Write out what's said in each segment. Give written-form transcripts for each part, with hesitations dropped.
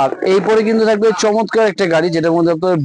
আর এরপরে কিন্তু থাকবে চমৎকার একটা গাড়ি, যেটার মধ্যে আপনার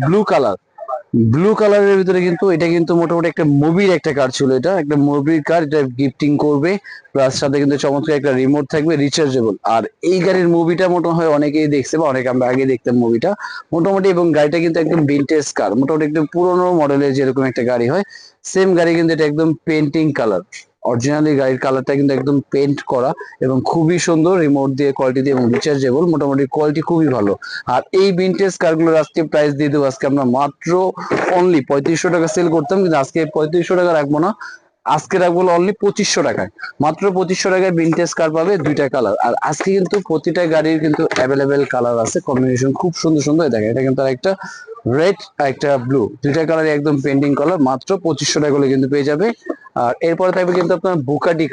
ব্লু কালারের ভিতরে কিন্তু এটা কিন্তু মোটামুটি একটা মুভির একটা কার ছিল। এটা একটা মুভির কার, এটা গিফটিং করবে, প্লাস সাথে কিন্তু চমৎকার একটা রিমোট থাকবে রিচার্জেবল। আর এই গাড়ির মুভিটা মোটামুটি হয় অনেকেই দেখছে বা অনেকে আমরা আগে দেখতাম মুভিটা মোটামুটি। এবং গাড়িটা কিন্তু একদম ভিনটেজ কার, মোটামুটি একদম পুরোনো মডেলের যেরকম একটা গাড়ি হয় সেম গাড়ি, কিন্তু এটা একদম পেন্টিং কালার। অরিজিনালি গাড়ির কালারটা কিন্তু একদম পেন্ট করা এবং খুবই সুন্দর, রিমোট দিয়ে কোয়ালিটি দিয়ে এবং রিচার্জেবল, মোটামুটি কোয়ালিটি খুবই ভালো। আর এই ভিনটেজ কারগুলোর আজকে প্রাইস দিয়ে দেবো আজকে আমরা মাত্র অনলি 3500 টাকা সেল করতাম, কিন্তু আজকে 3500 টাকা রাখবো না, আজকে রাখবো অনলি 2500 টাকায়। মাত্র 2500 টাকায় ভিনটেজ কার পাবে, দুইটা কালার। আর আজকে কিন্তু প্রতিটা গাড়ির কিন্তু অ্যাভেলেবেল কালার আছে, কম্বিনেশন খুব সুন্দর সুন্দর। দেখেন এটা কিন্তু একটা রেড একটা ব্লু, দুইটা কালার একদম পেন্ডিং কালার, মাত্র 2500 টাকা করে কিন্তু পেয়ে যাবে। আর এরপরে থাকবে কিন্তু আপনার বুকাটি,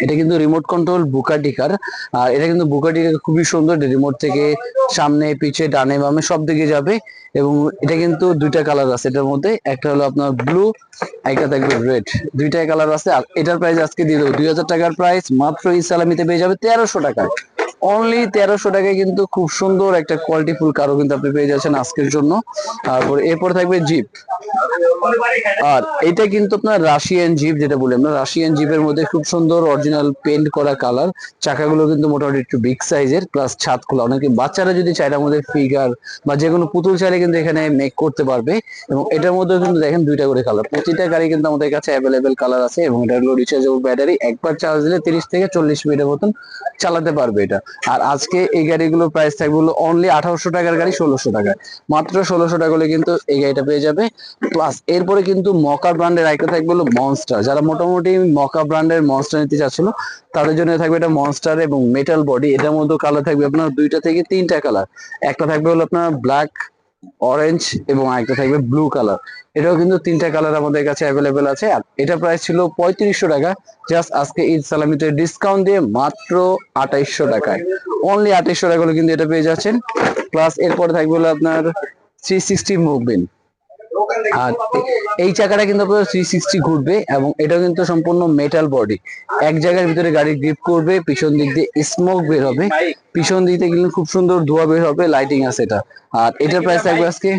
এটা কিন্তু রিমোট কন্ট্রোল বুকাটি কার। আর এটা কিন্তু বুকাটি খুবই সুন্দর, রিমোট থেকে সামনে পিছে ডানে বামে সব দিকে যাবে। এবং এটা কিন্তু দুইটা কালার আছে এটার মধ্যে, একটা হলো আপনার ব্লু, একটা থাকবে রেড, দুইটাই কালার আছে। আর এটার প্রাইস আজকে দিয়ে দেবো 2000 টাকার প্রাইস, মাত্র এই সালামিতে পেয়ে যাবে 1300 টাকায়। অনলি 1300 টাকায় কিন্তু খুব সুন্দর একটা কোয়ালিটিফুল কারও কিন্তু আপনি পেয়ে যাচ্ছেন আজকের জন্য। তারপর এরপর থাকবে জিপ। আর এটা কিন্তু আপনার রাশিয়ান জিপ, যেটা বলি আমরা রাশিয়ান জিপের মধ্যে খুব সুন্দর অরিজিনাল পেন্ট করা কালার। চাকাগুলো কিন্তু মোটামুটি একটু বিগ সাইজের, প্লাস ছাদ খোলা, অনেকে বাচ্চারা যদি চায় আমাদের ফিগার বা যে কোনো পুতুল চাইলে কিন্তু এখানে মেক করতে পারবে। এবং এটার মধ্যে কিন্তু দেখেন দুইটা করে কালার, প্রতিটা গাড়ি কিন্তু আমাদের কাছে অ্যাভেলেবেল কালার আছে। এবং এটা হলো রিচার্জেবল ব্যাটারি, একবার চার্জ দিলে 30 থেকে 40 মিনিটের মতন চালাতে পারবে এটা। আর আজকে এই গাড়িগুলোর প্রাইস থাকবে হলো অনলি 1800 টাকার গাড়ি 1600 টাকায়, মাত্র 1600 টাকা হলে কিন্তু এই গাড়িটা পেয়ে যাবে। প্লাস এরপরে কিন্তু মকা ব্র্যান্ডের আইটা থাকবে হলো মনস্টার, যারা মোটামুটি মকা ব্র্যান্ডের মনস্টার নিতে চাচ্ছিল তাদের জন্য থাকবে এটা মনস্টার এবং মেটাল বডি। এটার মধ্যে কালার থাকবে আপনার দুইটা থেকে তিনটা কালার, একটা থাকবে হলো আপনার ব্ল্যাক, অরেঞ্জ এবং আরেকটা থাকবে ব্লু কালার। এটাও কিন্তু তিনটা কালার আমাদের কাছে অ্যাভেলেবেল আছে। আর এটা প্রাইস ছিল 3500 টাকা, জাস্ট আজকে ঈদ সালামিতে ডিসকাউন্ট দিয়ে মাত্র 2800 টাকায়, অনলি 2800 টাকা হলে কিন্তু এটা পেয়ে যাচ্ছেন। প্লাস এরপরে থাকবে হলো আপনার 360 মুভমেন্ট। আর এই চাকাটা কিন্তু আপনার 360 ঘুরবে এবং এটা কিন্তু সম্পূর্ণ মেটাল বডি, এক জায়গার ভিতরে গাড়ি গ্রিপ করবে, পিছন দিক দিয়ে স্মোক বের হবে, পিছন দিক থেকে কিন্তু খুব সুন্দর ধোঁয়া বের হবে, লাইটিং আছে এটা। আর এটার প্রাইস থাকবে আজকে,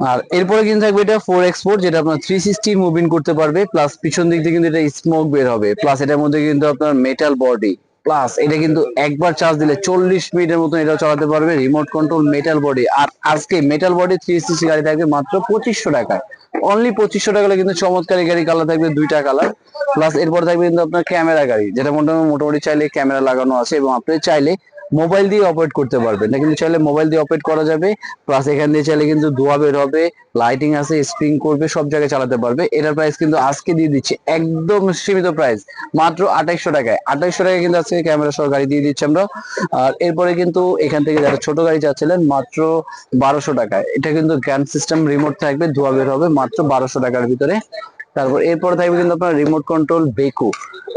আর এরপরে কিন্তু থাকবে এটা 4x4, যেটা আপনার 360 মুভিং করতে পারবে, প্লাস পিছন দিক দিয়ে কিন্তু এটা স্মোক বের হবে, প্লাস এটার মধ্যে কিন্তু আপনার মেটাল বডি, প্লাস এটা কিন্তু একবার চার্জ দিলে 40 মিনিটের মতন এটাও চালাতে পারবে, রিমোট কন্ট্রোল মেটাল বডি। আর আজকে মেটাল বডি 360 গাড়ি থাকবে মাত্র 2500 টাকায়, অনলি 2500 টাকা কিন্তু চমৎকার গাড়ি, কালার থাকবে দুইটা কালার। প্লাস এরপর থাকবে কিন্তু আপনার ক্যামেরা গাড়ি, যেটা মোটামুটি চাইলে ক্যামেরা লাগানো আছে এবং আপনি চাইলে মোবাইল দিয়ে অপারেট করতে পারবেন না, কিন্তু চাইলে মোবাইল দিয়ে অপারেট করা যাবে। প্লাস এখান দিয়ে চাইলে কিন্তু ধোঁয়া বের হবে, লাইটিং আছে, স্প্রিং করবে, সব জায়গায় চালাতে পারবে। এটার প্রাইস কিন্তু আজকে দিয়ে দিচ্ছি একদম সীমিত প্রাইস, মাত্র 2800 টাকায়। 2800 টাকায় কিন্তু আজকে ক্যামেরা সহ গাড়ি দিয়ে দিচ্ছি আমরা। আর এরপরে কিন্তু এখান থেকে যারা ছোট গাড়ি চাচ্ছিলেন মাত্র 1200 টাকায়, এটা কিন্তু গ্যান সিস্টেম রিমোট থাকবে, ধোঁয়া বের হবে, মাত্র 1200 টাকার ভিতরে। তারপর এরপর থাকবে কিন্তু আপনার রিমোট কন্ট্রোল বেকু,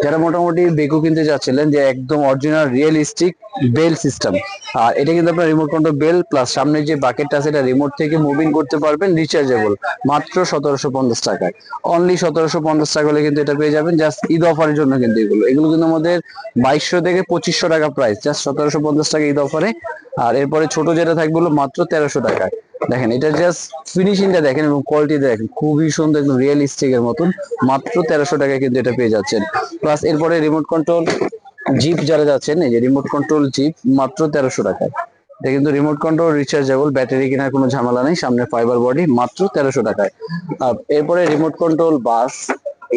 যারা মোটামুটি বেকু কিনতে চাচ্ছিলেন যে একদম অরিজিনাল রিয়েলিস্টিক বেল সিস্টেম। আর এটা কিন্তু আপনার রিমোট কন্ট্রোল বেল, প্লাস সামনে যে বাকেটটা আছে এটা রিমোট থেকে মুভিং করতে পারবেন, রিচার্জেবল, মাত্র 1750 টাকায়, অনলি 1750 টাকা হলে কিন্তু এটা পেয়ে যাবেন। জাস্ট ঈদ অফারের জন্য কিন্তু এগুলো কিন্তু আমাদের 2200 থেকে 2500 টাকা প্রাইস, জাস্ট 1750 টাকা ঈদ অফারে। আর এরপরে ছোট যেটা থাকবে হলো মাত্র 1300 টাকায়। দেখেন এটা জাস্ট ফিনিশিংটা দেখেন এবং কোয়ালিটি দেখেন, খুবই সুন্দর, একদম রিয়েলিস্টিক এর মতন, মাত্র 1300 টাকায় কিন্তু এটা পেয়ে যাচ্ছেন। প্লাস এরপরে রিমোট কন্ট্রোল জিপ যারা যাচ্ছেন, এই যে রিমোট কন্ট্রোল জিপ মাত্র 1300 টাকায়। এটা কিন্তু রিমোট কন্ট্রোল রিচার্জেবল, ব্যাটারি কেনার কোনো ঝামেলা নেই, সামনে ফাইবার বডি, মাত্র 1300 টাকায়। আর এরপরে রিমোট কন্ট্রোল বাস,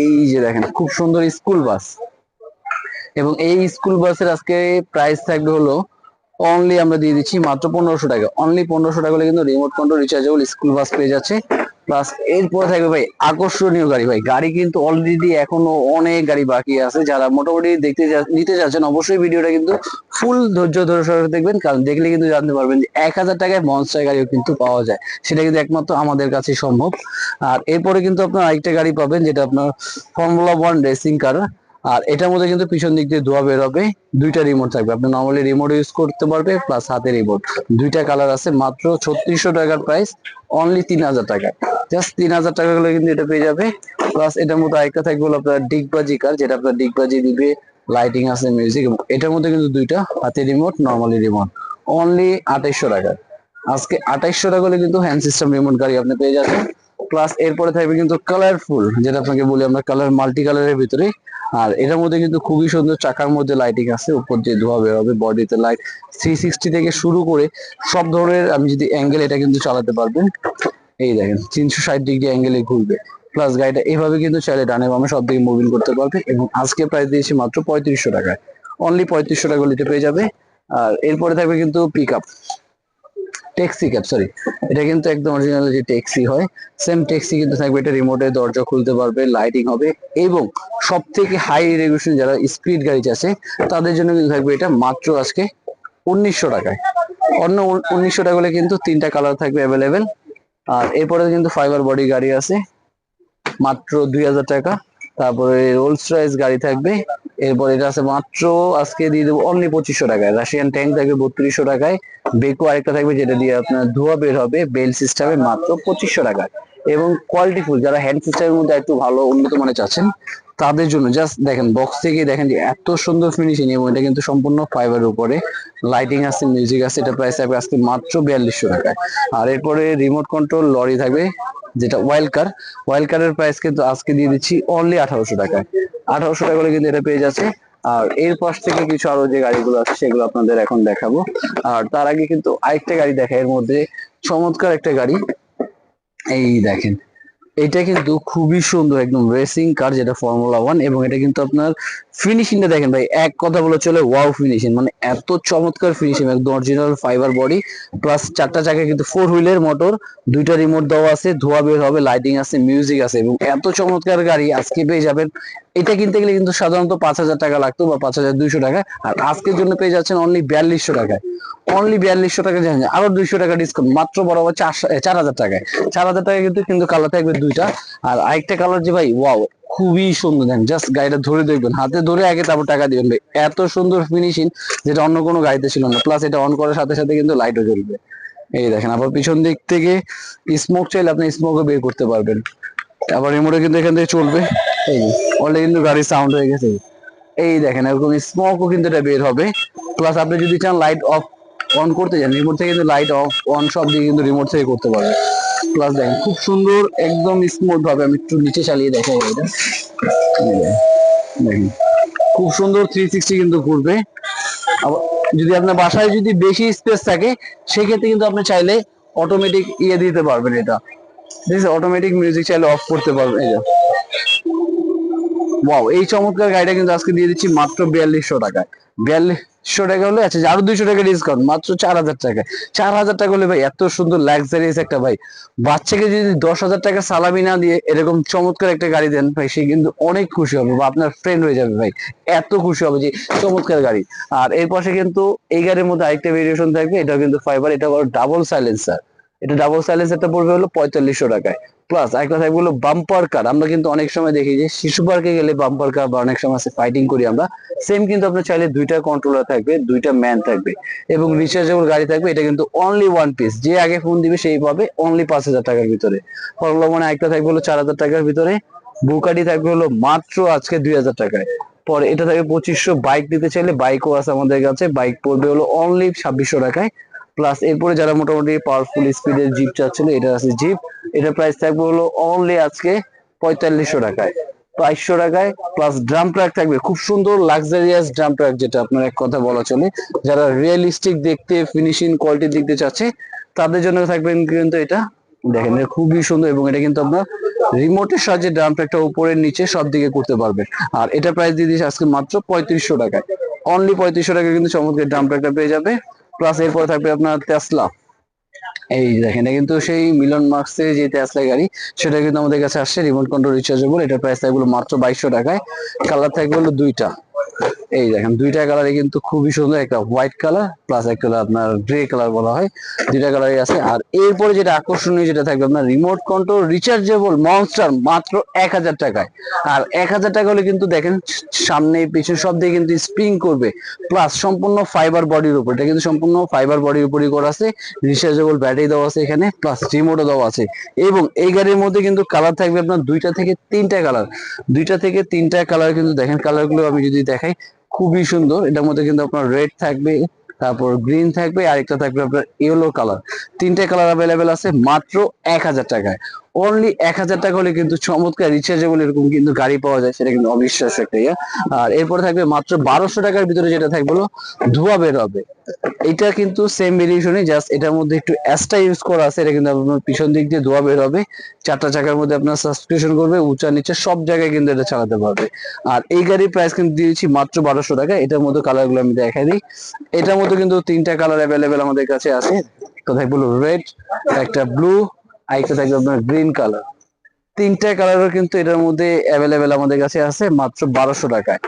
এই যে দেখেন খুব সুন্দর স্কুল বাস, এবং এই স্কুল বাসের আজকে প্রাইস থাকবে হলো অনলি আমরা দিয়ে দিচ্ছি মাত্র 1500 টাকা, অনলি 1500 টাকা হলে কিন্তু remote control rechargeable school bus পেয়ে যাচ্ছে। প্লাস এরপরে থাকবে ভাই আকর্ষণীয় গাড়ি, ভাই গাড়ি কিন্তু অলরেডি এখনো অনেক গাড়ি বাকি আছে, যারা মোটামুটি নিতে যাচ্ছেন অবশ্যই ভিডিওটা কিন্তু ফুল ধৈর্য ধরে সহকারে দেখবেন, কারণ দেখলে কিন্তু জানতে পারবেন যে 1000 টাকায় মনস্টার গাড়িও কিন্তু পাওয়া যায়, সেটা কিন্তু একমাত্র আমাদের কাছে সম্ভব। আর এরপরে কিন্তু আপনার আরেকটা গাড়ি পাবেন, যেটা আপনার ফর্মুলা 1 রেসিং কার। আর এটার মধ্যে কিন্তু পিছন দিক দিয়ে ধোয়া বের হবে, দুইটা রিমোট থাকবে, আপনি নর্মালি রিমোট ইউজ করতে পারবে, প্লাস হাতে রিমোট, দুইটা কালার আছে, মাত্র 3600 টাকার প্রাইস, অনলি 3000 টাকা, জাস্ট 3000 টাকা হলে কিন্তু এটা পেয়ে যাবে। প্লাস এটার মধ্যে আরেকটা থাকবে হলো আপনার ডিগবাজি কার, যেটা আপনার ডিগবাজি দিবে, লাইটিং আছে, মিউজিক। এটার মধ্যে কিন্তু দুইটা হাতে রিমোট, নর্মালি রিমোট, অনলি 2800 টাকা। আজকে 2800 টাকা হলে কিন্তু হ্যান্ড সিস্টেম রিমোট গাড়ি আপনি পেয়ে যাবেন। প্লাস এরপরে থাকবে কিন্তু কালারফুল, যেটা আপনাকে বলি আমরা কালার, মাল্টি কালারের ভিতরে। আর এটার মধ্যে কিন্তু খুবই সুন্দর, চাকার মধ্যে লাইটিং আছে, উপর দিয়ে ধোয়া বের হবে, বডিতে লাইট, 360 থেকে শুরু করে সব ধরনের আমি যদি অ্যাঙ্গেল, এটা কিন্তু চালাতে পারবেন। এই দেখেন 360 ডিগ্রি অ্যাঙ্গেলে ঘুরবে। প্লাস গাড়িটা এভাবে কিন্তু চাইলে ডানে বামে সব দিকে মুভিং করতে পারবে। এবং আজকে প্রাইস দিয়েছি মাত্র 3500 টাকায়, অনলি 3500 টাকা লিটে পেয়ে যাবে। আর এরপরে থাকবে কিন্তু pick up, taxi cab, sorry, এটা কিন্তু একদম অরিজিনাল যে ট্যাক্সি হয়, সেম ট্যাক্সি কিন্তু থাকবে। এটা রিমোটে দরজা খুলতে পারবে, লাইটিং হবে। এবং সব থেকে হাই রেগুলেশন যারা স্পিড গাড়ি আছে তাদের জন্য কিন্তু থাকবে এটা মাত্র আজকে 1900 টাকায়। অন্য 1900 টাকা হলে কিন্তু তিনটা কালার থাকবে অ্যাভেলেবেল। আর এরপরে কিন্তু ফাইবার বডি গাড়ি আছে মাত্র 2000 টাকা। তারপরে রোলস রয়েস গাড়ি থাকবে। এরপর এটা আছে মাত্র আজকে দিয়ে দেবো অনলি 2500 টাকায়। রাশিয়ান ট্যাঙ্ক থাকবে 3200 টাকায়। বেকো আরেকটা থাকবে যেটা দিয়ে আপনার ধোয়া বের হবে, বেল সিস্টেমে, মাত্র 2500 টাকায়। এবং কোয়ালিটিফুল যারা হ্যান্ড সিস্টেমের মধ্যে একটু ভালো উন্নত মানের চাচ্ছেন তাদের জন্য জাস্ট দেখেন, বক্স থেকে দেখেন যে এত সুন্দর ফিনিশিং। এবং এটা কিন্তু সম্পূর্ণ ফাইবারের উপরে, লাইটিং আছে, মিউজিক আছে। এটা প্রাইস থাকবে আজকে মাত্র 4200 টাকায়। আর এরপরে রিমোট কন্ট্রোল লরি থাকবে যেটা ওয়াইল্ড কার। ওয়াইল্ড কারের প্রাইস কিন্তু আজকে দিয়ে দিচ্ছি অনলি 1800 টাকায়। 1800 টাকা করে কিন্তু এটা পেয়ে যাচ্ছে। আর এর পাশ থেকে কিছু আরো যে গাড়িগুলো আছে সেগুলো আপনাদের এখন দেখাবো। আর তার আগে কিন্তু আরেকটা গাড়ি দেখা, এর মধ্যে চমৎকার একটা গাড়ি। এই দেখেন, এটা কিন্তু খুবই সুন্দর, একদম রেসিং কার, যেটা ফর্মুলা 1। এবং এটা কিন্তু আপনার ফিনিশিংটা দেখেন ভাই, এক কথা বলে চলে ওয়াও ফিনিশিং, মানে এত চমৎকার ফিনিশিং, একদম অরিজিনাল ফাইবার বডি। প্লাস চারটা চাকা কিন্তু 4 হুইলের মোটর, দুইটা রিমোট দেওয়া আছে, ধোয়া বের হবে, লাইটিং আছে, মিউজিক আছে। এবং এত চমৎকার গাড়ি আজকে পেয়ে যাবেন। এটা কিনতে গেলে কিন্তু সাধারণত 5000 টাকা লাগতো বা 5200 টাকা, আর আজকের জন্য পেয়ে যাচ্ছেন অনলি 4200 টাকায়। অনলি 4200 টাকা, জানেন আরো 200 টাকা ডিসকাউন্ট, মাত্র বরাবর 4000 টাকায়। 4000 টাকা কিন্তু কালার থাকবে দুইটা। আর আরেকটা কালার যে ভাই ওয়াও, খুবই সুন্দর। দেন জাস্ট গাড়িটা ধরে দেখবেন, হাতে ধরে আগে তারপর টাকা দিবেন ভাই, এত সুন্দর ফিনিশিং যেটা অন্য কোনো গাড়িতে ছিল না। প্লাস এটা অন করার সাথে সাথে কিন্তু লাইটও জ্বলবে। এই দেখেন, আবার পিছন দিক থেকে স্মোক চাইলে আপনি স্মোকও বের করতে পারবেন। আবার রিমোটে কিন্তু এখান থেকে চলবে। এই অলরেডি কিন্তু গাড়ির সাউন্ড হয়ে গেছে। এই দেখেন, এরকম স্মোকও কিন্তু এটা বের হবে। প্লাস আপনি যদি চান লাইট অফ অন করতে চান, রিমোট থেকে কিন্তু লাইট অফ অন সব দিয়ে কিন্তু রিমোট থেকে করতে পারবেন। প্লাস দেখেন খুব সুন্দর, একদম স্মুথ ভাবে, আমি একটু নিচে চালিয়ে দেখাই এটা। দেখেন খুব সুন্দর 360 কিন্তু ঘুরবে। আবার যদি আপনার বাসায় যদি বেশি স্পেস থাকে সেক্ষেত্রে কিন্তু আপনি চাইলে অটোমেটিক ইয়ে দিতে পারবেন। এটা ঠিক আছে, অটোমেটিক মিউজিক চাইলে অফ করতে পারবেন। এই যে ওয়াও, এই চমৎকার গাড়িটা কিন্তু আজকে দিয়ে দিচ্ছি মাত্র 4200 টাকায়। 4200 টাকা হলে আচ্ছা, আরো 200 টাকা ডিসকাউন্ট, মাত্র 4000 টাকায়। 4000 টাকা হলে ভাই এত সুন্দর লাক্সারিয়াস একটা, ভাই বাচ্চাকে যদি 10,000 টাকা সালামি না দিয়ে এরকম চমৎকার একটা গাড়ি দেন ভাই, সে কিন্তু অনেক খুশি হবে বা আপনার ফ্রেন্ড হয়ে যাবে ভাই, এত খুশি হবে যে চমৎকার গাড়ি। আর এর পাশে কিন্তু এই গাড়ির মধ্যে আরেকটা ভেরিয়েশন থাকবে, এটা কিন্তু ফাইবার, এটা আবার ডাবল সাইলেন্সার। এটা ডাবল সাইলেন্সারটা পড়বে হলো 4500 টাকায়। প্লাস একটা থাকবে হলো বাম্পার কার। আমরা কিন্তু অনেক সময় দেখি যে শিশু পার্কে গেলে বাম্পার কার বা অনেক সময় ফাইটিং করি আমরা, সেম কিন্তু আপনার চাইলে দুইটা কন্ট্রোলার থাকবে, দুইটা ম্যান থাকবে এবং রিচার্জেবল গাড়ি থাকবে। এটা কিন্তু অনলি ওয়ান পিস, যে আগে ফোন দিবে সেই পাবে অনলি 5000 টাকার ভিতরে। ফর্মুলা মানে একটা থাকবে হলো 4000 টাকার ভিতরে। বুকাটি থাকবে হলো মাত্র আজকে 2000 টাকায়। পরে এটা থাকবে 2500। বাইক নিতে চাইলে বাইকও আছে আমাদের কাছে, বাইক পড়বে হলো অনলি 2600 টাকায়। প্লাস এরপরে যারা মোটামুটি পাওয়ারফুল স্পিডের জিপ চাচ্ছিল, এটা আছে জিপ। এটা প্রাইস থাকবে হলো অনলি আজকে 4500 টাকায়, 2200 টাকায়। প্লাস ড্রাম ট্রাক থাকবে, খুব সুন্দর লাক্সারিয়াস ড্রাম ট্রাক, যেটা আপনার এক কথা বলা চলে যারা রিয়েলিস্টিক দেখতে, ফিনিশিং কোয়ালিটি দেখতে চাচ্ছে তাদের জন্য থাকবে কিন্তু এটা। দেখেন এটা খুবই সুন্দর এবং এটা কিন্তু আপনার রিমোটের সাহায্যে ড্রাম ট্রাকটা উপরের নিচে সব দিকে করতে পারবেন। আর এটা প্রাইস দিয়ে দিচ্ছে আজকে মাত্র 3500 টাকায়। অনলি 3500 টাকায় কিন্তু চমৎকার ড্রাম ট্রাকটা পেয়ে যাবে। প্লাস এরপর থাকবে আপনার টেসলা। এই দেখেন, এটা কিন্তু সেই মিলন মার্কসের যে টেসলা গাড়ি, সেটা কিন্তু আমাদের কাছে আসছে, রিমোট কন্ট্রোল রিচার্জেবল। এটার প্রাইস থাকবে মাত্র 2200 টাকায়। কালার থাকবে হলো দুইটা। এই দেখেন দুইটা কালারে কিন্তু খুবই সুন্দর, একটা হোয়াইট কালার প্লাস একটা হলো আপনার গ্রে কালার বলা হয়, দুইটা কালারই আছে। আর এরপরে যেটা আকর্ষণীয় যেটা থাকবে আপনার রিমোট কন্ট্রোল রিচার্জেবল মনস্টার, মাত্র 1000 টাকায়। আর 1000 টাকা হলে কিন্তু দেখেন সামনে পিছনে সব দিকে কিন্তু স্প্রিং করবে। প্লাস সম্পূর্ণ ফাইবার বডির উপর, এটা কিন্তু সম্পূর্ণ ফাইবার বডির উপরই করা আছে। রিচার্জেবল ব্যাটারি দেওয়া আছে এখানে, প্লাস রিমোটও দেওয়া আছে। এবং এই গাড়ির মধ্যে কিন্তু কালার থাকবে আপনার দুইটা থেকে তিনটা কালার, দুইটা থেকে তিনটা কালার কিন্তু দেখেন। কালার গুলো আমি যদি দেখাই, খুবই সুন্দর। এটার মধ্যে কিন্তু আপনার রেড থাকবে, তারপর গ্রিন থাকবে, আরেকটা থাকবে আপনার ইয়েলো কালার। তিনটে কালার অ্যাভেলেবেল আছে মাত্র 1,000 টাকায়। অনলি 1,000 টাকা হলে কিন্তু চমৎকার রিচার্জেবল এরকম কিন্তু গাড়ি পাওয়া যায়, সেটা কিন্তু অবিশ্বাস্য একটা ইয়ে। আর এরপরে থাকবে মাত্র 1,200 টাকার ভিতরে যেটা থাকবে হলো ধোঁয়া বের হবে। এটা কিন্তু সেম ভেরিয়েশনই, জাস্ট এটার মধ্যে একটু এক্সট্রা ইউজ করা আছে। এটা কিন্তু আপনার পিছন দিক দিয়ে ধোঁয়া বের হবে, 4টা চাকার মধ্যে আপনার সাসপেনশন করবে, উঁচা নিচে সব জায়গায় কিন্তু এটা চালাতে পারবে। আর এই গাড়ির প্রাইস কিন্তু দিয়েছি মাত্র 1,200 টাকা। এটার মধ্যে কালার গুলো আমি দেখাই দিই। এটার মধ্যে কিন্তু 3টা কালার অ্যাভেলেবেল আমাদের কাছে আছে। তো থাকবে রেড, একটা ব্লু, আর একটা থাকবে আপনার গ্রিন কালার। 3টা কালারও কিন্তু এটার মধ্যে অ্যাভেলেবেল আমাদের কাছে আছে মাত্র 1,200 টাকায়।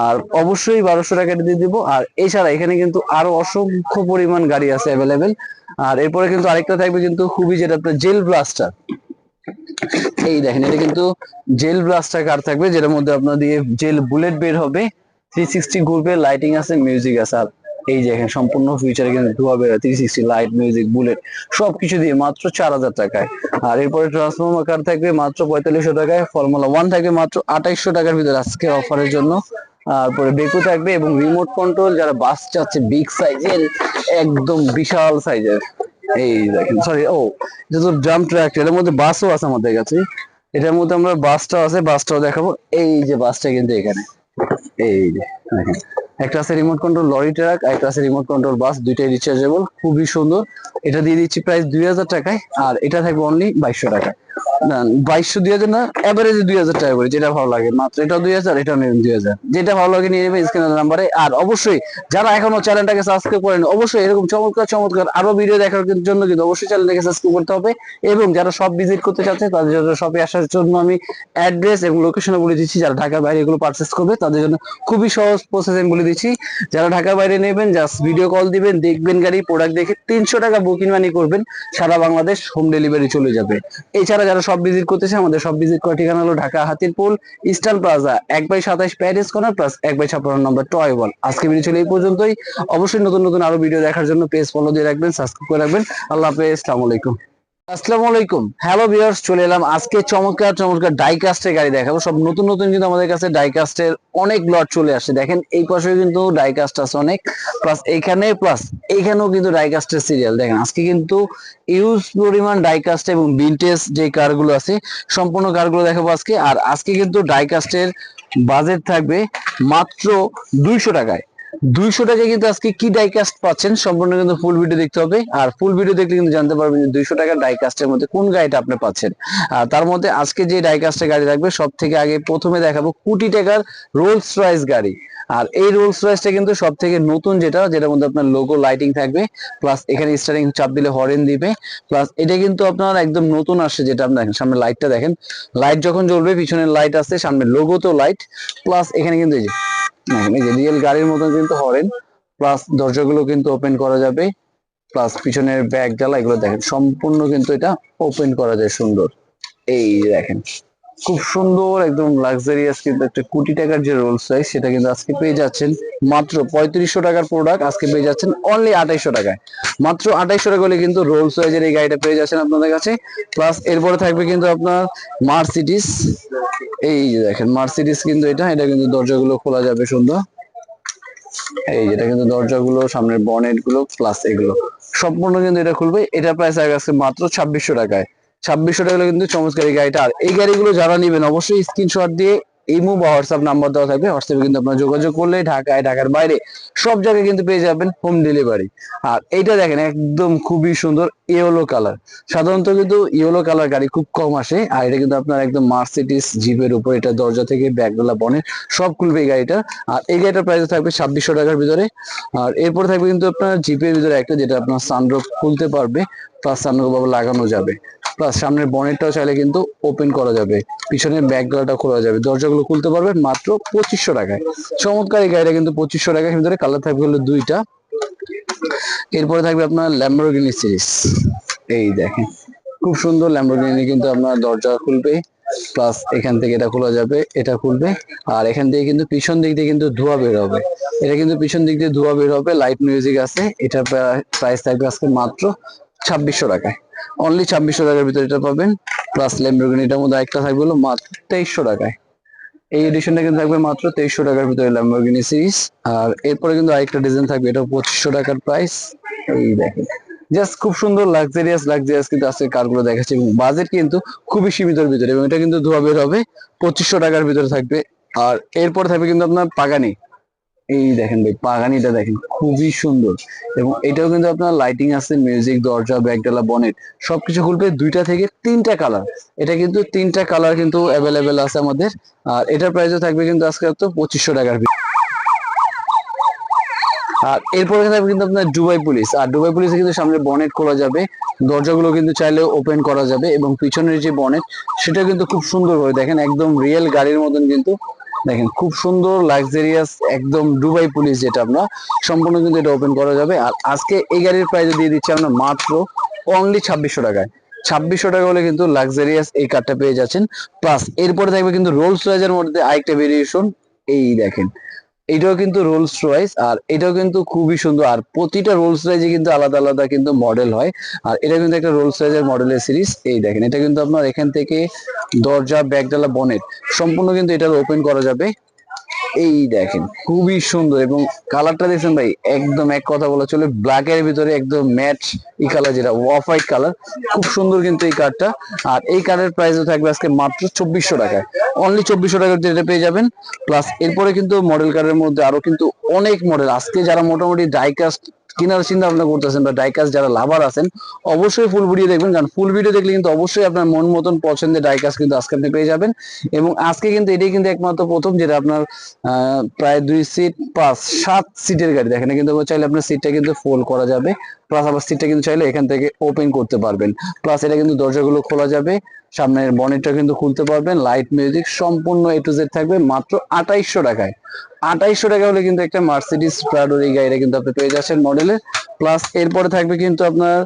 আর অবশ্যই 1,200 টাকা দিয়ে দিব। আর এছাড়া এখানে কিন্তু আরো অসংখ্য পরিমাণ গাড়ি আছে অ্যাভেলেবেল। আর এরপরে কিন্তু আরেকটা থাকবে কিন্তু খুবই, যেটা আপনার জেল ব্লাস্টার। এই দেখেন, এটা কিন্তু জেল ব্লাস্টার কার থাকবে, যেটার মধ্যে আপনার দিয়ে জেল বুলেট বের হবে, 360 ঘুরবে, লাইটিং আছে, মিউজিক আছে। আর এই যে এখানে সম্পূর্ণ ফিউচারে কিন্তু ধোয়া বের হয়, 360 লাইট, মিউজিক, বুলেট সবকিছু দিয়ে মাত্র 4,000 টাকায়। আর এরপরে ট্রান্সফর্মার কার থাকবে মাত্র 4500 টাকায়। ফর্মুলা 1 থাকবে মাত্র 2800 টাকার ভিতরে আজকের অফারের জন্য। তারপরে বেকু থাকবে এবং রিমোট কন্ট্রোল, যারা বাস চাচ্ছে বিগ সাইজের, একদম বিশাল সাইজের। এই দেখেন, সরি, এটা তো ড্রাম ট্রাক, এর মধ্যে বাসও আছে আমাদের কাছে। এটার মধ্যে আমরা বাসটাও আছে, বাসটাও দেখাবো। এই যে বাসটা কিন্তু এখানে, এই যে দেখেন, একটা আছে রিমোট কন্ট্রোল লরি ট্রাক, একটা আছে রিমোট কন্ট্রোল বাস, দুইটাই রিচার্জেবল, খুবই সুন্দর। এটা দিয়ে দিচ্ছি প্রাইস 2,000 টাকায়। আর এটা থাকবে অনলি 2,200 টাকায়। না, 2,200 2,000 না, এভারেজে 2,000 টাকা করে, যেটা ভালো লাগে। মাত্র এটাও 2,000, এটাও নেবেন 2,000, যেটা ভালো লাগে নিয়ে নেবেন স্ক্রিনের নাম্বারে। আর অবশ্যই যারা এখনো চ্যানেলটাকে সাবস্ক্রাইব করেন, অবশ্যই এরকম চমৎকার চমৎকার আরো ভিডিও দেখার জন্য কিন্তু অবশ্যই চ্যানেলটাকে সাবস্ক্রাইব করতে হবে। এবং যারা সব ভিজিট করতে চাচ্ছে তাদের জন্য, শপে আসার জন্য আমি অ্যাড্রেস এবং লোকেশনে বলে দিচ্ছি। যারা ঢাকার বাইরে এগুলো পারচেস করবে তাদের জন্য খুবই সহজ প্রসেস আমি বলে দিচ্ছি। যারা ঢাকার বাইরে নেবেন, জাস্ট ভিডিও কল দিবেন, দেখবেন গাড়ি, প্রোডাক্ট দেখে 300 টাকা বুকিং মানি করবেন, সারা বাংলাদেশ হোম ডেলিভারি চলে যাবে। এছাড়া যারা সব ভিজিট করতেছে, আমাদের সব ভিজিট করার ঠিকানা হলো Dhaka Hatirpool Eastern Plaza 1/27 Paris corner plus 1/56 number toy world. আজকে ভিডিও ছিল এই পর্যন্তই। অবশ্যই নতুন নতুন আরো ভিডিও দেখার জন্য পেজ ফলো দিয়ে রাখবেন, সাবস্ক্রাইব করে রাখবেন। আল্লাহ হাফেজ, আসসালামু আলাইকুম। আসসালামু আলাইকুম, হ্যালো ভিউয়ার্স, চলে এলাম আজকে চমৎকার চমৎকার ডাইকাস্টের গাড়ি দেখাবো। সব নতুন নতুন কিন্তু আমাদের কাছে ডাইকাস্টের অনেক লট চলে আসছে। দেখেন এই পাশে কিন্তু ডাইকাস্ট আছে অনেক, প্লাস এখানে, প্লাস এইখানেও কিন্তু ডাইকাস্টের সিরিয়াল। দেখেন আজকে কিন্তু ইউজ পরিমাণ ডাইকাস্ট এবং ভিনটেজ যে কারগুলো আছে, সম্পূর্ণ কারগুলো দেখাবো আজকে। আর আজকে কিন্তু ডাইকাস্টের বাজেট থাকবে মাত্র 200 টাকায়। 200 টাকায় কিন্তু আজকে কি ডাইকাস্ট পাচ্ছেন, সম্পূর্ণ কিন্তু ফুল ভিডিও দেখতে হবে। আর ফুল ভিডিও দেখলে কিন্তু জানতে পারবেন যে 200 টাকার ডাইকাস্টের মধ্যে কোন গাড়িটা আপনি পাচ্ছেন। আর তার মধ্যে আজকে যে ডাইকাস্টের গাড়ি থাকবে, সব থেকে আগে প্রথমে দেখাবো কোটি টাকার রোলস রয়েস গাড়ি। আর এই রোলস রয়েসটা কিন্তু সব থেকে নতুন, যেটার মধ্যে আপনার লোগো লাইটিং থাকবে, প্লাস এখানে স্টারিং চাপ দিলে হরেন দিবে, প্লাস এটা কিন্তু আপনার একদম নতুন আসছে। যেটা আপনি দেখেন সামনে লাইটটা দেখেন, লাইট যখন জ্বলবে পিছনের লাইট আছে, সামনে লোগোতেও লাইট, প্লাস এখানে কিন্তু এই যে রিয়েল গাড়ির মতন কিন্তু হরেন, প্লাস দরজাগুলো কিন্তু ওপেন করা যাবে, প্লাস পিছনের ব্যাগ জ্বালা, এগুলো দেখেন সম্পূর্ণ কিন্তু এটা ওপেন করা যায় সুন্দর। এই দেখেন খুব সুন্দর, একদম লাক্সারিয়াস কিন্তু একটা কোটি টাকার যে রোলস রয়েস, সেটা কিন্তু আজকে পেয়ে যাচ্ছেন মাত্র 3500 টাকার প্রোডাক্ট আজকে পেয়ে যাচ্ছেন অনলি 2800 টাকায়। মাত্র 2800 টাকা হলে কিন্তু রোলস রয়েসের এই গাড়িটা পেয়ে যাচ্ছেন আপনাদের কাছে। প্লাস এরপরে থাকবে কিন্তু আপনার মার্সিডিস। এই যে দেখেন মার্সিডিস কিন্তু এটা কিন্তু দরজাগুলো খোলা যাবে সুন্দর। এই যেটা কিন্তু দরজাগুলো, সামনের বনেট গুলো, প্লাস এগুলো সম্পূর্ণ কিন্তু এটা খুলবে। এটা প্রাইস আছে মাত্র 2600 টাকায়। 2600 টাকা হলে কিন্তু চমৎকার এই গাড়িটা। আর এই গাড়িগুলো যারা নেবেন অবশ্যই স্ক্রিনশট দিয়ে ইমো বা হোয়াটসঅ্যাপ নাম্বার দেওয়া থাকবে, হোয়াটসঅ্যাপে কিন্তু আপনারা যোগাযোগ করলে ঢাকায়, ঢাকার বাইরে সব জায়গায় কিন্তু পেয়ে যাবেন হোম ডেলিভারি। আর এইটা দেখেন একদম খুবই সুন্দর ইয়েলো কালার। সাধারণত কিন্তু ইয়েলো কালার গাড়ি খুব কম আসে। আর এটা কিন্তু আপনার একদম মার্সিডিস জিপের উপর, এটা দরজা থেকে ব্যাগগুলা বনে সব খুলবে এই গাড়িটা। আর এই গাড়িটার প্রাইস থাকবে 2600 টাকার ভিতরে। আর এরপরে থাকবে কিন্তু আপনার জিপের ভিতরে একটা, যেটা আপনার সানরুফ খুলতে পারবে, প্লাস সানরুফ আবার লাগানো যাবে, প্লাস সামনের বনেটটাও চাইলে কিন্তু ওপেন করা যাবে, পিছনের ব্যাকগ্রাউন্ডটা খোলা যাবে, দরজাগুলো খুলতে পারবে মাত্র 2500 টাকায়। চমৎকার এই গাড়িটা কিন্তু 2500 টাকার ভিতরে। কালার থাকবে হলো দুইটা। এরপরে থাকবে আপনার ল্যাম্বরগিনি সিরিজ। এই দেখেন খুব সুন্দর ল্যাম্বরগিনি কিন্তু আপনার দরজা খুলবে, প্লাস এখান থেকে এটা খোলা যাবে, এটা খুলবে। আর এখান থেকে কিন্তু পিছন দিক দিয়ে কিন্তু ধোঁয়া বের হবে, এটা কিন্তু পিছন দিক দিয়ে ধোঁয়া বের হবে, লাইট মিউজিক আছে। এটার প্রাইস থাকবে আজকে মাত্র 2600 টাকায়। অনলি 2600 টাকার ভিতরে এটা পাবেন। প্লাস ল্যাম্বরগিনিটার মধ্যে একটা থাকবে হলো মাত্র 2300 টাকায়। এই এডিশনটা কিন্তু থাকবে মাত্র 2300 টাকার ভিতরে ল্যাম্বরগিনি সিরিজ। আর এরপরে কিন্তু আরেকটা ডিজাইন থাকবে, এটা 2500 টাকার প্রাইস। এই দেখেন জাস্ট খুব সুন্দর লাক্সারিয়াস কিন্তু আজকে কারগুলো দেখাচ্ছে এবং বাজেট কিন্তু খুবই সীমিতর ভিতরে, এবং এটা কিন্তু ধোয়া বের হবে 2500 টাকার ভিতরে থাকবে। আর এরপর থাকবে কিন্তু আপনার পাগানি। এই দেখেন ভাই, পাগানিটা দেখেন খুবই সুন্দর, এবং এটাও কিন্তু আপনার লাইটিং আছে, মিউজিক, দরজা, ব্যাগডালা, বনেট সবকিছু খুলবে 2টা থেকে 3টা কালার। এটা কিন্তু 3টা কালার কিন্তু অ্যাভেলেবেল আছে আমাদের। আর এটার প্রাইসও থাকবে কিন্তু আজকে তো 2500 টাকার। আর এরপরে থাকবে কিন্তু আপনার দুবাই পুলিশ। আর দুবাই পুলিশে কিন্তু সামনে বনেট খোলা যাবে, দরজাগুলো কিন্তু চাইলে ওপেন করা যাবে, এবং পিছনের যে বনেট সেটা কিন্তু খুব সুন্দর করে দেখেন, একদম রিয়েল গাড়ির মতন কিন্তু দেখেন, খুব সুন্দর লাক্সারিয়াস একদম দুবাই পুলিশ, যেটা আমরা সম্পূর্ণ কিন্তু এটা ওপেন করা যাবে। আর আজকে এই গাড়ির প্রাইস দিয়ে দিচ্ছি আমরা মাত্র অনলি 2600 টাকায়। 2600 টাকা হলে কিন্তু লাক্সারিয়াস এই কারটা পেয়ে যাচ্ছেন। প্লাস এরপরে থাকবে কিন্তু রোলস রয়েজের মধ্যে আরেকটা ভেরিয়েশন। এই দেখেন, এটাও কিন্তু রোলস রয়েস, আর এটাও কিন্তু খুবই সুন্দর। আর প্রতিটা রোলস রয়েজে কিন্তু আলাদা আলাদা কিন্তু মডেল হয়। আর এটা কিন্তু একটা রোলস রয়েজের মডেলের সিরিজ। এই দেখেন, এটা কিন্তু আপনার এখান থেকে দরজা, ব্যাগডালা, বনেট সম্পূর্ণ কিন্তু এটা ওপেন করা যাবে। এই দেখেন খুবই সুন্দর, এবং কালারটা দেখছেন ভাই, একদম এক কথা বলা চলে ব্ল্যাক এর ভিতরে একদম ম্যাট ই কালার, যেটা অফ হোয়াইট কালার, খুব সুন্দর কিন্তু এই কারটা। আর এই কারের প্রাইসও থাকবে আজকে মাত্র 2400 টাকায়। অনলি 2400 টাকার এটা পেয়ে যাবেন। প্লাস এরপরে কিন্তু মডেল কারের মধ্যে আরো কিন্তু অনেক মডেল, আজকে যারা মোটামুটি ডাইকাস্ট কেনার চিন্তা ভাবনা করতেছেন বা ডাইকাস্ট যারা লাভার আছেন, অবশ্যই ফুল ভিডিও দেখবেন, কারণ ফুল ভিডিও দেখলে কিন্তু অবশ্যই আপনার মন মতন পছন্দের ডাইকাস্ট কিন্তু আজকে আপনি পেয়ে যাবেন। এবং আজকে কিন্তু এটাই কিন্তু একমাত্র প্রথম যেটা আপনার প্রায় 2 সিট প্লাস 7 সিটের গাড়ি। দেখেন কিন্তু চাইলে আপনার সিটটা কিন্তু ফোল্ড করা যাবে, প্লাস আবার সিটটা কিন্তু চাইলে এখান থেকে ওপেন করতে পারবেন। প্লাস এটা কিন্তু দরজাগুলো খোলা যাবে, সামনের বনেটটা কিন্তু খুলতে পারবেন, লাইট, মিউজিক সম্পূর্ণ এ টু জেড থাকবে মাত্র 2800 টাকায়। 2800 টাকা হলে কিন্তু একটা মার্সিডিজ প্রাডোর এই গাড়িটা কিন্তু আপনি পেয়ে যাচ্ছেন মডেলের। প্লাস এরপরে থাকবে কিন্তু আপনার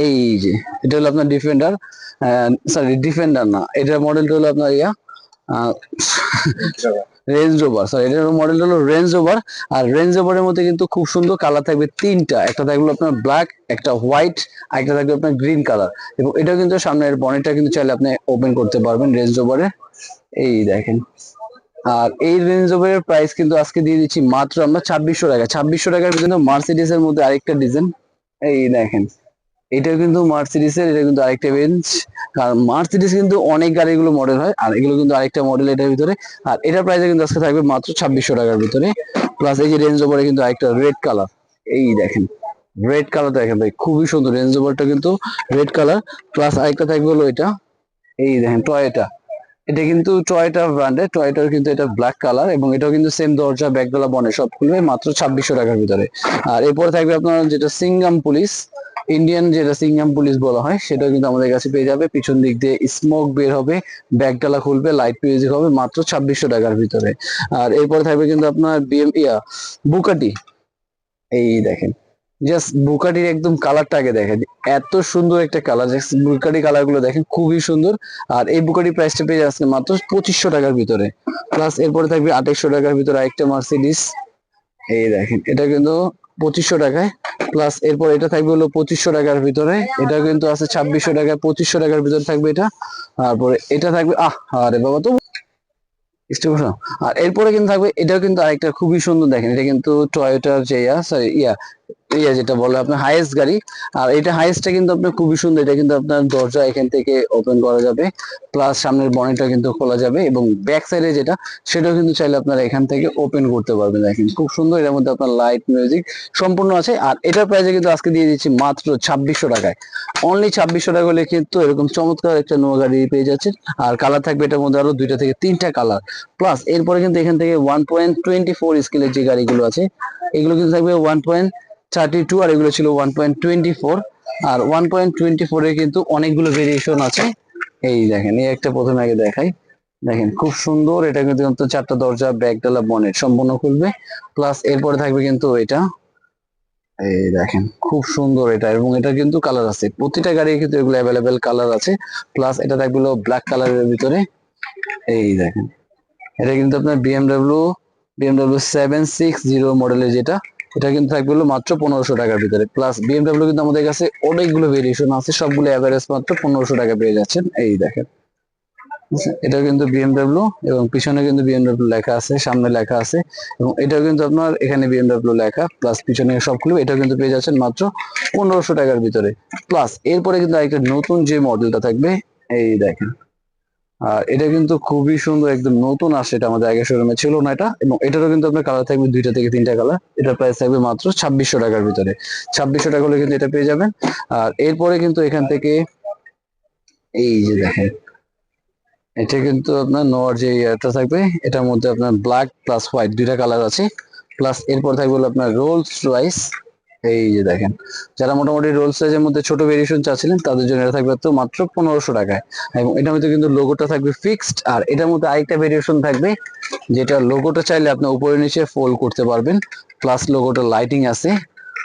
এই যে, এটা হলো আপনার ডিফেন্ডার, সরি ডিফেন্ডার না, এটার মডেলটা হলো আপনার রেঞ্জ রোভার, সরি এটার মডেল হলো রেঞ্জ রোভার। আর রেঞ্জ রোভারের মধ্যে কিন্তু খুব সুন্দর কালার থাকবে 3টা, একটা থাকবে আপনার ব্ল্যাক, একটা হোয়াইট, আর একটা থাকবে আপনার গ্রিন কালার। এবং এটা কিন্তু সামনের বনেটটা কিন্তু চাইলে আপনি ওপেন করতে পারবেন রেঞ্জ রোভারে। এই দেখেন, আর এই রেঞ্জ রোভারের প্রাইস কিন্তু আজকে দিয়ে দিচ্ছি মাত্র আমরা 2600 টাকা। 2600 টাকার কিন্তু মার্সিডিজ এর মধ্যে আরেকটা ডিজাইন। এই দেখেন, এটাও কিন্তু মার্সিডিজের, এটা কিন্তু আরেকটা রেঞ্জ। কারণ মার্সিডিজ কিন্তু অনেক গাড়িগুলো মডেল হয়, আর এগুলো কিন্তু আরেকটা মডেল এটার ভিতরে। আর এটার প্রাইস কিন্তু আজকে থাকবে মাত্র 2600 টাকার ভিতরে। প্লাস এই যে রেঞ্জ ওভারে কিন্তু আরেকটা রেড কালার। এই দেখেন, রেড কালার দেখেন ভাই, খুবই সুন্দর রেঞ্জ ওভারটা কিন্তু রেড কালার। প্লাস আরেকটা থাকবে হলো এটা, এই দেখেন টয়োটা। এটা কিন্তু টয়োটা ব্র্যান্ডের, টয়োটার কিন্তু এটা ব্ল্যাক কালার, এবং এটাও কিন্তু সেম দরজা, ব্যাগডালা, বনেট সব খুলবে মাত্র 2600 টাকার ভিতরে। আর এরপরে থাকবে আপনার যেটা সিঙ্গাম পুলিশ, ইন্ডিয়ান যেটা সিঙ্গাম পুলিশ বলা হয়, সেটাও কিন্তু আমাদের কাছে পেয়ে যাবে। পিছন দিক দিয়ে স্মোক বের হবে, ব্যাগডালা খুলবে, লাইট মিউজিক হবে মাত্র 2600 টাকার ভিতরে। আর এরপরে থাকবে কিন্তু আপনার বুকাটি। এই দেখেন, জাস্ট বুকাটির একদম কালারটা আগে দেখেন, এত সুন্দর একটা কালার, বুকাটি কালার গুলো দেখেন খুবই সুন্দর। আর এই বুকাটি প্রাইসটা পেয়ে যাচ্ছে মাত্র 2500 টাকার ভিতরে। প্লাস এরপরে থাকবে 2800 টাকার ভিতরে আরেকটা মার্সিডিস। এই দেখেন, এটা কিন্তু 2500 টাকায়। প্লাস এরপর এটা থাকবে হলো 2500 টাকার ভিতরে, এটা কিন্তু আছে 2600 টাকায়, 2500 টাকার ভিতরে থাকবে এটা। তারপরে এটা থাকবে আরে বাবা তো স্টিভেন। আর এরপরে কিন্তু থাকবে, এটাও কিন্তু আরেকটা খুবই সুন্দর, দেখেন এটা কিন্তু টয়োটার যে সরি যেটা বলে আপনার হাইয়েস্ট গাড়ি। আর এটা হাইয়েস্টটা কিন্তু আপনার খুবই সুন্দর, এটা কিন্তু আপনার দরজা এখান থেকে ওপেন করা যাবে, প্লাস সামনের বনেটটা কিন্তু খোলা যাবে, এবং ব্যাক সাইডে যেটা সেটাও কিন্তু চাইলে আপনারা এখান থেকে ওপেন করতে পারবেন। দেখেন খুব সুন্দর, এর মধ্যে আপনার লাইট, মিউজিক সম্পূর্ণ আছে। আর এটার প্রাইসে কিন্তু আজকে দিয়ে দিচ্ছি মাত্র 2600 টাকায়। অনলি 2600 টাকা হলে কিন্তু এরকম চমৎকার একটা নোয়া গাড়ি পেয়ে যাচ্ছেন। আর কালার থাকবে এটার মধ্যে আরো 2টা থেকে 3টা কালার। প্লাস এরপরে কিন্তু এখান থেকে 1.24 স্কেলের যে গাড়িগুলো আছে, এগুলো কিন্তু থাকবে 1.32, আর এগুলো ছিল 1.24। আর 1.24 এর কিন্তু অনেকগুলো ভেরিয়েশন আছে। এই দেখেন, এই একটা প্রথমে আগে দেখাই, দেখেন খুব সুন্দর, এটা কিন্তু 4টা দরজা, ব্যাগডালা, বনেট সম্পূর্ণ খুলবে। প্লাস এরপরে থাকবে কিন্তু এটা, এই দেখেন খুব সুন্দর এটা, এবং এটা কিন্তু কালার আছে, প্রতিটা গাড়ি কিন্তু এগুলো অ্যাভেলেবেল কালার আছে। প্লাস এটা থাকবে ব্ল্যাক কালারের ভিতরে। এই দেখেন, এটা কিন্তু আপনার বিএমডব্লিউ 760 মডেলের যেটা, এটা কিন্তু থাকবে হলো মাত্র 1500 টাকার ভিতরে। প্লাস বিএমডব্লিউ কিন্তু আমাদের কাছে অনেকগুলো ভেরিয়েশন আছে, সবগুলো এভারেজ মাত্র 1500 টাকা পেয়ে যাচ্ছেন। এই দেখেন, এটা কিন্তু বিএমডব্লিউ এবং পিছনে কিন্তু বিএমডব্লিউ লেখা আছে, সামনে লেখা আছে, এবং এটাও কিন্তু আপনার এখানে বিএমডব্লিউ লেখা প্লাস পিছনে সবগুলো, এটাও কিন্তু পেয়ে যাচ্ছেন মাত্র 1500 টাকার ভিতরে। প্লাস এরপরে কিন্তু আরেকটা নতুন যে মডেলটা থাকবে, এই দেখেন, আর এটা কিন্তু খুবই সুন্দর, একদম নতুন আসে, এটা আমাদের আগে শোরুমে ছিল না এটা, এবং এটারও কিন্তু আপনার কালার থাকবে 2টা থেকে 3টা কালার। এটার প্রাইস থাকবে মাত্র 2600 টাকার ভিতরে। 2600 টাকা হলে কিন্তু এটা পেয়ে যাবেন। আর এরপরে কিন্তু এখান থেকে এই যে দেখেন, এটা কিন্তু আপনার নোয়ার যে এটা থাকবে, এটার মধ্যে আপনার ব্ল্যাক প্লাস হোয়াইট 2টা কালার আছে। প্লাস এরপর থাকবে হলো আপনার রোলস রয়েস, এই যে দেখেন, যারা মোটামুটি রোলস রয়েসের মধ্যে ছোট ভেরিয়েশন চাচ্ছিলেন তাদের জন্য এটা থাকবে তো মাত্র 1500 টাকায়। এবং এটার মধ্যে কিন্তু লোগোটা থাকবে ফিক্সড। আর এটার মধ্যে আরেকটা ভেরিয়েশন থাকবে, যেটা লোগোটা চাইলে আপনি উপরে নিচে ফোল্ড করতে পারবেন, প্লাস লোগোটা লাইটিং আছে।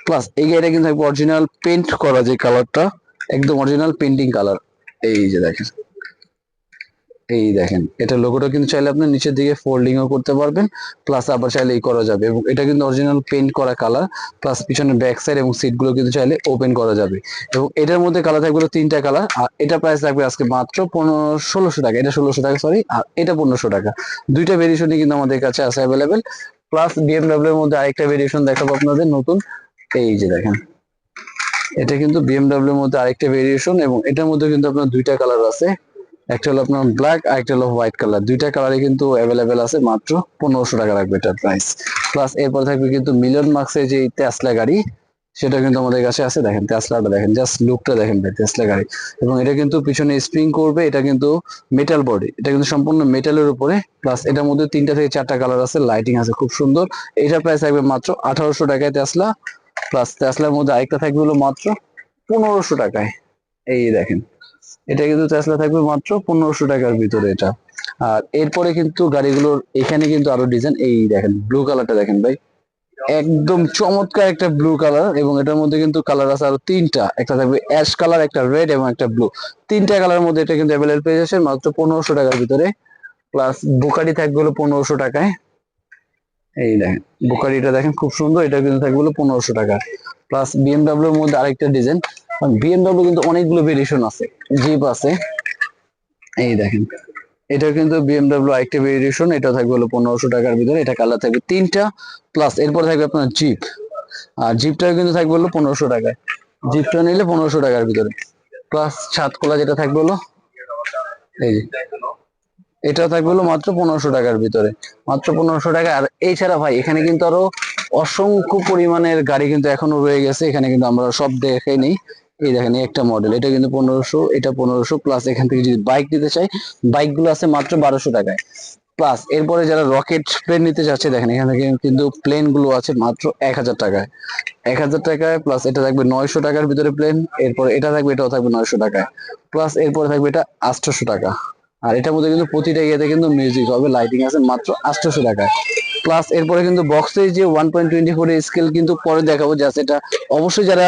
প্লাস এই গাড়িটা কিন্তু থাকবে অরিজিনাল পেন্ট করা, যে কালারটা একদম অরিজিনাল পেন্টিং কালার, এই যে দেখেন, এই দেখেন, এটা লোগোটা কিন্তু চাইলে আপনি নিচের দিকে ফোল্ডিংও করতে পারবেন, প্লাস আবার চাইলে এই করা যাবে। এবং এটা কিন্তু অরিজিনাল পেইন্ট করা কালার, প্লাস পিছনে ব্যাক সাইড এবং সিট গুলো কিন্তু চাইলে ওপেন করা যাবে। এবং এটার মধ্যে কালার থাকবে 3টা কালার, আর এটা প্রাইস থাকবে আজকে মাত্র 1600 টাকা। এটা 1600 টাকা, সরি, আর এটা 1500 টাকা। 2টা ভেরিয়েশনই কিন্তু আমাদের কাছে আছে অ্যাভেলেবেল। প্লাস বিএমডব্লিউ এর মধ্যে আরেকটা ভেরিয়েশন দেখাবো আপনাদের নতুন, এই যে দেখেন, এটা কিন্তু বিএমডব্লিউ এর মধ্যে আরেকটা ভেরিয়েশন, এবং এটার মধ্যে কিন্তু আপনার 2টা কালার আছে, একটা হলো আপনার ব্ল্যাক আর একটা হলো হোয়াইট কালার। 2টা কালারই কিন্তু অ্যাভেলেবেল আছে, মাত্র 1500 টাকা রাখবে এটার প্রাইস। প্লাস এরপর থাকবে কিন্তু মিলিয়ন মার্কসের যে টেসলা গাড়ি, সেটা কিন্তু আমাদের কাছে আছে। দেখেন টেসলাটা, দেখেন জাস্ট লুকটা দেখেন ভাই, টেসলা গাড়ি। এবং এটা কিন্তু পিছনে স্প্রিং করবে, এটা কিন্তু মেটাল বডি, এটা কিন্তু সম্পূর্ণ মেটালের উপরে। প্লাস এটার মধ্যে 3টা থেকে 4টা কালার আছে, লাইটিং আছে খুব সুন্দর। এটার প্রাইস থাকবে মাত্র 1800 টাকায় টেসলা। প্লাস টেসলার মধ্যে আরেকটা থাকবে হলো মাত্র 1500 টাকায়, এই দেখেন, এটা কিন্তু টেসলা থাকবে মাত্র 1500 টাকার ভিতরে এটা। আর এরপরে কিন্তু গাড়িগুলোর এখানে কিন্তু আরো ডিজাইন, এই দেখেন ব্লু কালারটা দেখেন ভাই, একদম চমৎকার একটা ব্লু কালার। এবং এটার মধ্যে কিন্তু কালার আছে আরো 3টা, একটা থাকবে অ্যাশ কালার, একটা রেড এবং একটা ব্লু। 3টা কালারের মধ্যে এটা কিন্তু অ্যাভেলেবল পেয়ে যাচ্ছে মাত্র 1500 টাকার ভিতরে। প্লাস বুকাটি থাকবে হলো 1500 টাকায়, এই দেখেন বুকারিটা দেখেন খুব সুন্দর, এটা কিন্তু থাকবে হলো 1500 টাকা। প্লাস বিএমডব্লিউ এর মধ্যে আরেকটা ডিজাইন, বিএমডব্লিউ কিন্তু অনেকগুলো ভেরিয়েশন আছে, জিপ আছে, এই দেখেন, এটা কিন্তু বিএমডব্লিউ আরেকটা ভেরিয়েশন, এটা থাকবে হলো 1500 টাকার ভিতরে। এটা কালার থাকবে 3টা। প্লাস এরপর থাকবে আপনার জিপ, আর জিপটাও কিন্তু থাকবে হলো 1500 টাকায়। জিপটা নিলে 1500 টাকার ভিতরে। প্লাস ছাদ খোলা যেটা থাকবে হলো এই যে, এটা থাকবে হলো মাত্র 1500 টাকার ভিতরে, মাত্র 1500 টাকা। আর এছাড়া ভাই এখানে কিন্তু আরো অসংখ্য পরিমাণের গাড়ি কিন্তু এখনো রয়ে গেছে, এখানে কিন্তু আমরা সব দেখে নেই। এই দেখেন এই একটা মডেল, এটা কিন্তু 1500, এটা 1500। প্লাস এখান থেকে যদি বাইক নিতে চাই, বাইক গুলো আছে মাত্র 1200 টাকায়। প্লাস এরপরে যারা রকেট প্লেন নিতে চাচ্ছে, দেখেন এখান থেকে কিন্তু প্লেন গুলো আছে মাত্র 1000 টাকায়, 1000 টাকায়। প্লাস এটা থাকবে 900 টাকার ভিতরে প্লেন, এরপর এটা থাকবে, এটাও থাকবে 900 টাকায়। প্লাস এরপরে থাকবে এটা 800 টাকা। আর এটার মধ্যে কিন্তু প্রতিটা ইয়েতে কিন্তু মিউজিক হবে, লাইটিং আছে, মাত্র 800 টাকায়। প্লাস এরপরে কিন্তু বক্সের যে 1.24 স্কেল কিন্তু পরে দেখাবো, জাস্ট এটা অবশ্যই যারা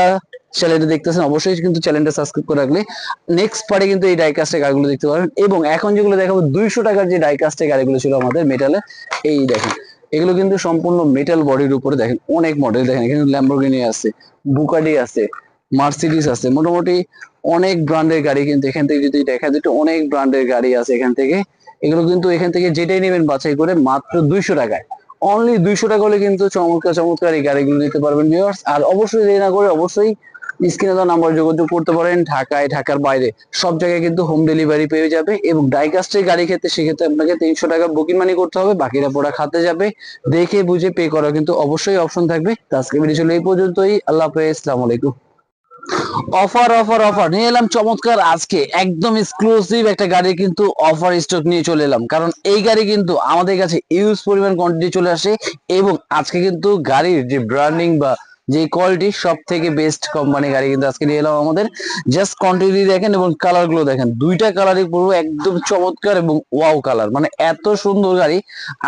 চ্যানেলটা দেখতেছেন অবশ্যই কিন্তু চ্যানেলটা সাবস্ক্রাইব করে রাখলে নেক্সট পার্টে কিন্তু এই ডাইকাস্টের গাড়িগুলো দেখতে পারবেন। এবং এখন যেগুলো দেখাবো 200 টাকার যে ডাইকাস্টের গাড়িগুলো ছিল আমাদের মেটালে, এই দেখেন, এগুলো কিন্তু সম্পূর্ণ মেটাল বডির উপরে। দেখেন অনেক মডেল, দেখেন এখানে ল্যাম্বরগিনি আছে, বুকাডি আছে, মার্সিডিস আছে, মোটামুটি অনেক ব্র্যান্ডের গাড়ি কিন্তু এখান থেকে যদি দেখা যেত, অনেক ব্র্যান্ডের গাড়ি আছে এখান থেকে। এগুলো কিন্তু এখান থেকে যেটাই নেবেন বাছাই করে মাত্র 200 টাকায়, অনলি 200 টাকা হলে কিন্তু চমৎকার চমৎকার এই গাড়িগুলো নিতে পারবেন ভিউয়ার্স। আর অবশ্যই দেরি না করে অবশ্যই স্ক্রিনে দেওয়া নাম্বার যোগাযোগ করতে পারেন। ঢাকায়, ঢাকার বাইরে সব জায়গায় কিন্তু হোম ডেলিভারি পেয়ে যাবে। এবং ডাইকাস্টের গাড়ি ক্ষেত্রে সেক্ষেত্রে আপনাকে 300 টাকা বুকিং মানি করতে হবে, বাকিটা পড়া খাতে যাবে। দেখে বুঝে পে করা কিন্তু অবশ্যই অপশন থাকবে। তো আজকে ভিডিও ছিল এই পর্যন্তই। আল্লাহ হাফেজ, আসসালামু আলাইকুম। অফার অফার অফার নিয়ে এলাম চমৎকার, আজকে একদম এক্সক্লুসিভ একটা গাড়ি কিন্তু অফার স্টক নিয়ে চলে এলাম, কারণ এই গাড়ি কিন্তু আমাদের কাছে ইউজ পরিমাণ কোয়ান্টিটি চলে আসে। এবং আজকে কিন্তু গাড়ির যে ব্র্যান্ডিং বা যে কোয়ালিটি সব থেকে বেস্ট কোম্পানি গাড়ি কিন্তু আজকে নিয়ে এলাম আমাদের। জাস্ট কোয়ান্টিটি দেখেন এবং কালার গুলো দেখেন, 2টা কালারই পুরো একদম চমৎকার এবং ওয়াও কালার, মানে এত সুন্দর গাড়ি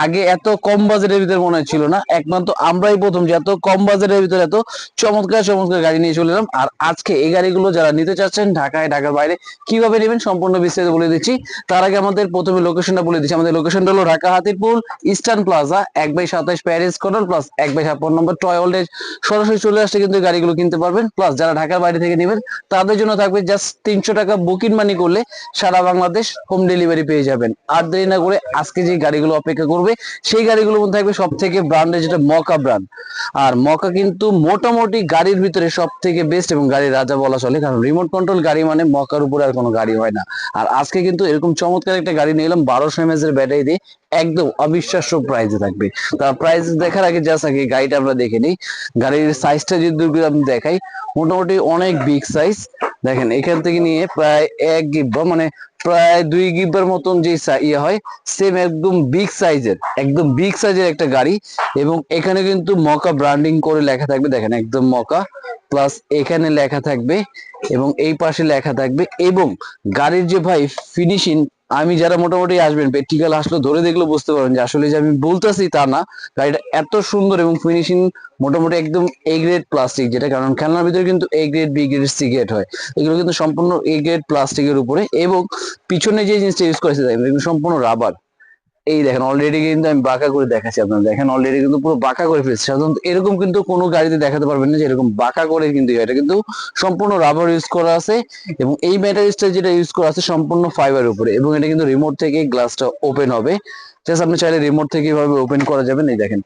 আগে এত কম বাজেটের ভিতরে মনে ছিল না। একমাত্র আমরাই প্রথম যে এত কম বাজেটের ভিতরে এত চমৎকার চমৎকার গাড়ি নিয়ে চলে এলাম। আর আজকে এই গাড়িগুলো যারা নিতে চাচ্ছেন ঢাকায়, ঢাকার বাইরে কিভাবে নেবেন সম্পূর্ণ বিস্তারিত বলে দিচ্ছি। তার আগে আমাদের প্রথমে লোকেশনটা বলে দিচ্ছি। আমাদের লোকেশনটা হলো Dhaka Hatirpool Eastern Plaza 1/27 Paris corner plus 1/56 number toy world সরাসরি সরাসরি চলে আসলে কিন্তু এই গাড়িগুলো কিনতে পারবেন। প্লাস যারা ঢাকার বাইরে থেকে নেবেন তাদের জন্য থাকবে জাস্ট 300 টাকা বুকিং মানি করলে সারা বাংলাদেশ হোম ডেলিভারি পেয়ে যাবেন। আর দেরি না করে আজকে যে গাড়িগুলো অপেক্ষা করবে সেই গাড়িগুলোর মধ্যে থাকবে সব থেকে ব্র্যান্ডের যেটা মকা ব্র্যান্ড। আর মকা কিন্তু মোটামুটি গাড়ির ভিতরে সব থেকে বেস্ট এবং গাড়ির রাজা বলা চলে, কারণ রিমোট কন্ট্রোল গাড়ি মানে মকার উপরে আর কোনো গাড়ি হয় না। আর আজকে কিন্তু এরকম চমৎকার একটা গাড়ি নিয়ে এলাম 1200 mAh এর ব্যাটারি দিয়ে, একদম অবিশ্বাস্য প্রাইসে থাকবে। তার প্রাইস দেখার আগে জাস্ট আগে গাড়িটা আমরা দেখে নিই। গাড়ির সাইজটা যদি আমি দেখাই, মোটামুটি অনেক বিগ সাইজ। দেখেন এখান থেকে নিয়ে প্রায় 1 গিব্বা মানে প্রায় 2 গিব্বার মতন যে ইয়ে হয়, সেম একদম বিগ সাইজের একটা গাড়ি। এবং এখানে কিন্তু মকা ব্র্যান্ডিং করে লেখা থাকবে, দেখেন একদম মকা, প্লাস এখানে লেখা থাকবে এবং এই পাশে লেখা থাকবে। এবং গাড়ির যে ভাই ফিনিশিং, আমি যারা মোটামুটি আসবেন প্র্যাকটিক্যাল আসলে ধরে দেখলে বুঝতে পারবেন যে আসলে যে আমি বলতেছি তা না, গাড়িটা এত সুন্দর এবং ফিনিশিং মোটামুটি একদম এ গ্রেড প্লাস্টিক, যেটা কারণ খেলনার ভিতরে কিন্তু A grade B grade C grade হয়, এগুলো কিন্তু সম্পূর্ণ এ গ্রেড প্লাস্টিকের উপরে। এবং পিছনে যে জিনিসটা ইউজ করেছে দেখেন এগুলো সম্পূর্ণ রাবার। এই দেখেন অলরেডি কিন্তু আমি বাঁকা করে দেখাচ্ছি আপনারা, দেখেন অলরেডি কিন্তু পুরো বাঁকা করে ফেলছে। সাধারণত এরকম কিন্তু কোনো গাড়িতে দেখাতে পারবেন না যে এরকম বাঁকা করে, কিন্তু এটা কিন্তু সম্পূর্ণ রাবার ইউজ করা আছে। এবং এই ম্যাটেরিয়ালসটা যেটা ইউজ করা আছে সম্পূর্ণ ফাইবার উপরে, এবং এটা কিন্তু রিমোট থেকে গ্লাসটা ওপেন হবে। জাস্ট আপনি চাইলে রিমোট থেকে এভাবে ওপেন করা যাবেন, এই দেখেন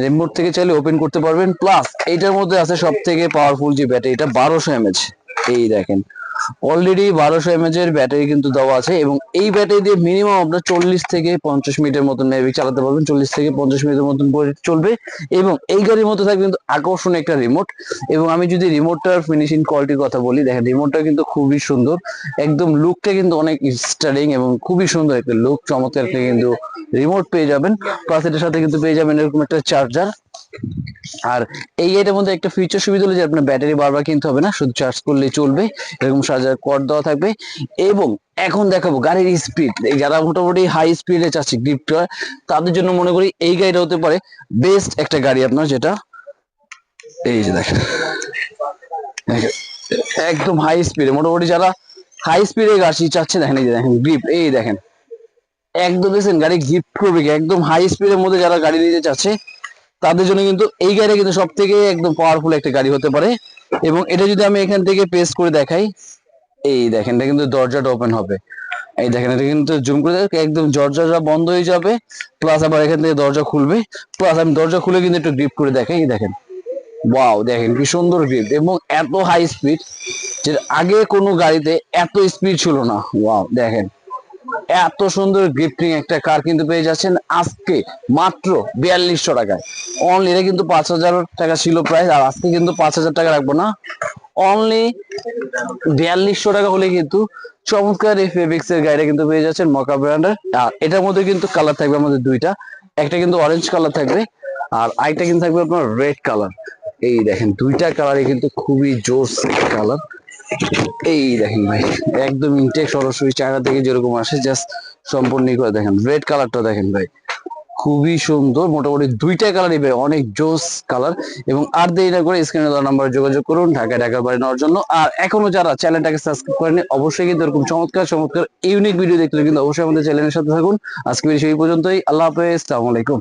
রিমোট থেকে চাইলে ওপেন করতে পারবেন। প্লাস এইটার মধ্যে আছে সব থেকে পাওয়ারফুল যে ব্যাটারি, এটা 1200 mAh। এই দেখেন অলরেডি 1200 mAh এর ব্যাটারি কিন্তু দেওয়া আছে, এবং এই ব্যাটারি দিয়ে মিনিমাম আপনার 40 থেকে 50 মিনিটের মতন মেবি চালাতে পারবেন, 40 থেকে 50 মিনিটের মতন চলবে। এবং এই গাড়ির মধ্যে থাকবে কিন্তু আকর্ষণীয় একটা রিমোট। এবং আমি যদি রিমোটটার ফিনিশিং কোয়ালিটির কথা বলি, দেখেন রিমোটটা কিন্তু খুবই সুন্দর, একদম লুকটা কিন্তু অনেক স্টাইলিং এবং খুবই সুন্দর একটা লুক, চমৎকার একটা কিন্তু রিমোট পেয়ে যাবেন। প্লাস এটার সাথে কিন্তু পেয়ে যাবেন এরকম একটা চার্জার। আর এই এটার মধ্যে একটা ফিচার সুবিধা হলো যে আপনার ব্যাটারি বারবার কিনতে হবে না, শুধু চার্জ করলেই চলবে, এরকম চার্জার কর্ড দেওয়া থাকবে। এবং এখন দেখাবো গাড়ির স্পিড, যারা মোটামুটি হাই স্পিডে চাচ্ছে গ্রিপ করা, তাদের জন্য মনে করি এই গাড়িটা হতে পারে বেস্ট একটা গাড়ি আপনার, যেটা এই যে দেখেন একদম হাই স্পিডে, মোটামুটি যারা হাই স্পিডে গাড়ি চাচ্ছে, দেখেন এই যে দেখেন গ্রিপ, এই দেখেন একদম দেখছেন গাড়ি গ্রিপ করবে একদম হাই স্পিডের মধ্যে যারা গাড়ি নিতে চাচ্ছে তাদের জন্য কিন্তু এই গাড়িটা কিন্তু সব থেকে একদম পাওয়ারফুল একটা গাড়ি হতে পারে। এবং এটা যদি আমি এখান থেকে প্রেস করে দেখাই, এই দেখেন এটা কিন্তু দরজাটা ওপেন হবে, এই দেখেন এটা কিন্তু জুম করে একদম দরজাটা বন্ধ হয়ে যাবে, প্লাস আবার এখান থেকে দরজা খুলবে। প্লাস আমি দরজা খুলে কিন্তু একটু গ্রিপ করে দেখাই, এই দেখেন ওয়াও, দেখেন কি সুন্দর গ্রিপ এবং এত হাই স্পিড, যে আগে কোনো গাড়িতে এত স্পিড ছিল না। ওয়াও, দেখেন এত সুন্দর গিফটিং একটা কার কিন্তু পেয়ে যাচ্ছেন আজকে মাত্র 4200 টাকায় অনলি। এটা কিন্তু 5000 টাকা ছিল প্রাইস, আর আজকে কিন্তু 5000 টাকা রাখবো না, অনলি 4200 টাকা হলে কিন্তু চমৎকার এই ফেব্রিক্স এর গাড়িটা কিন্তু পেয়ে যাচ্ছেন মকা ব্র্যান্ডের। আর এটার মধ্যে কিন্তু কালার থাকবে আমাদের দুইটা, একটা কিন্তু অরেঞ্জ কালার থাকবে আর আরেকটা কিন্তু থাকবে আপনার রেড কালার। এই দেখেন দুইটা কালারই কিন্তু খুবই জোস কালার। এই দেখেন ভাই একদম ইনটেক সরাসরি চায়না থেকে যেরকম আসে জাস্ট সম্পূর্ণ করে দেখেন রেড কালারটা দেখেন ভাই খুবই সুন্দর, মোটামুটি দুইটা কালারই ভাই অনেক জোস কালার। এবং আর দেরি না করে স্ক্রিনে দেওয়া নাম্বারে যোগাযোগ করুন ঢাকার বাড়ি নেওয়ার জন্য। আর এখনো যারা চ্যানেলটাকে সাবস্ক্রাইব করেনি অবশ্যই কিন্তু এরকম চমৎকার চমৎকার ইউনিক ভিডিও দেখতে কিন্তু অবশ্যই আমাদের চ্যানেলের সাথে থাকুন। আজকে ভিডিও এই পর্যন্তই, আল্লাহ হাফেজ, আসসালামু আলাইকুম।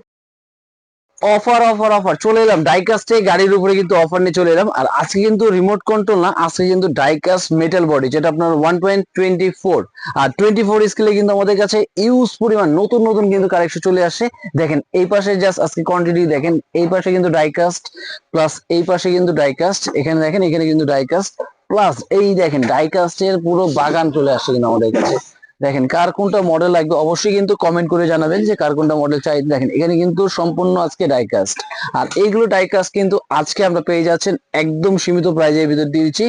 অফার অফার অফার চলে এলাম ডাইকাস্ট থেকে গাড়ির উপরে কিন্তু অফার নিয়ে চলে এলাম। আর আজকে কিন্তু রিমোট কন্ট্রোল না, আজকে কিন্তু ডাইকাস্ট মেটাল বডি, যেটা আপনার 1.24 আর 24 স্কেলে কিন্তু আমাদের কাছে ইউজ পরিমাণ নতুন নতুন কিন্তু কালেকশন চলে আসে। দেখেন এই পাশে জাস্ট আজকে কোয়ান্টিটি দেখেন, এই পাশে কিন্তু ডাইকাস্ট, প্লাস এই পাশে কিন্তু ডাইকাস্ট, এখানে দেখেন এখানে কিন্তু ডাইকাস্ট, প্লাস এই দেখেন ডাইকাস্টের পুরো বাগান চলে আসছে কিন্তু আমাদের কাছে। দেখেন কার কোনটা মডেল লাগবে অবশ্যই কিন্তু কমেন্ট করে জানাবেন যে কার কোনটা মডেল চাই। দেখেন এখানে কিন্তু সম্পূর্ণ আজকে ডাইকাস্ট, আর এইগুলো ডাইকাস্ট কিন্তু আজকে আমরা পেয়ে যাচ্ছেন একদম সীমিত প্রাইজের ভিতর দিয়েছি।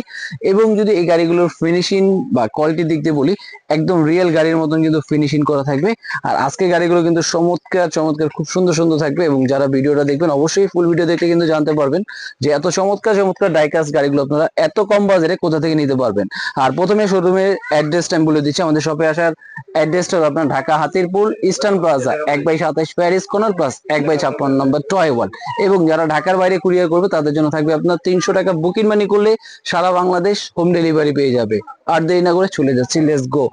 এবং যদি এই গাড়িগুলোর ফিনিশিং বা কোয়ালিটির দিক দিয়ে বলি, একদম রিয়েল গাড়ির মতন কিন্তু ফিনিশিং করা থাকবে। আর আজকে গাড়িগুলো কিন্তু চমৎকার চমৎকার খুব সুন্দর সুন্দর থাকবে, এবং যারা ভিডিওটা দেখবেন অবশ্যই ফুল ভিডিও দেখলে কিন্তু জানতে পারবেন যে এত চমৎকার চমৎকার ডাইকাস্ট গাড়িগুলো আপনারা এত কম বাজারে কোথা থেকে নিতে পারবেন। আর প্রথমে শোরুমের অ্যাড্রেসটা আমি বলে দিচ্ছি, আমাদের শপে আসার অ্যাড্রেসটা হলো আপনার Dhaka Hatirpool Eastern Plaza 1/27 Paris corner plus 1/56 number toy ওয়ান। এবং যারা ঢাকার বাইরে কুরিয়ার করবে তাদের জন্য থাকবে আপনার 300 টাকা বুকিং মানি করলে সারা বাংলাদেশ হোম ডেলিভারি পেয়ে যাবে। আর দেরি না করে চলে যাচ্ছি, লেটস গো।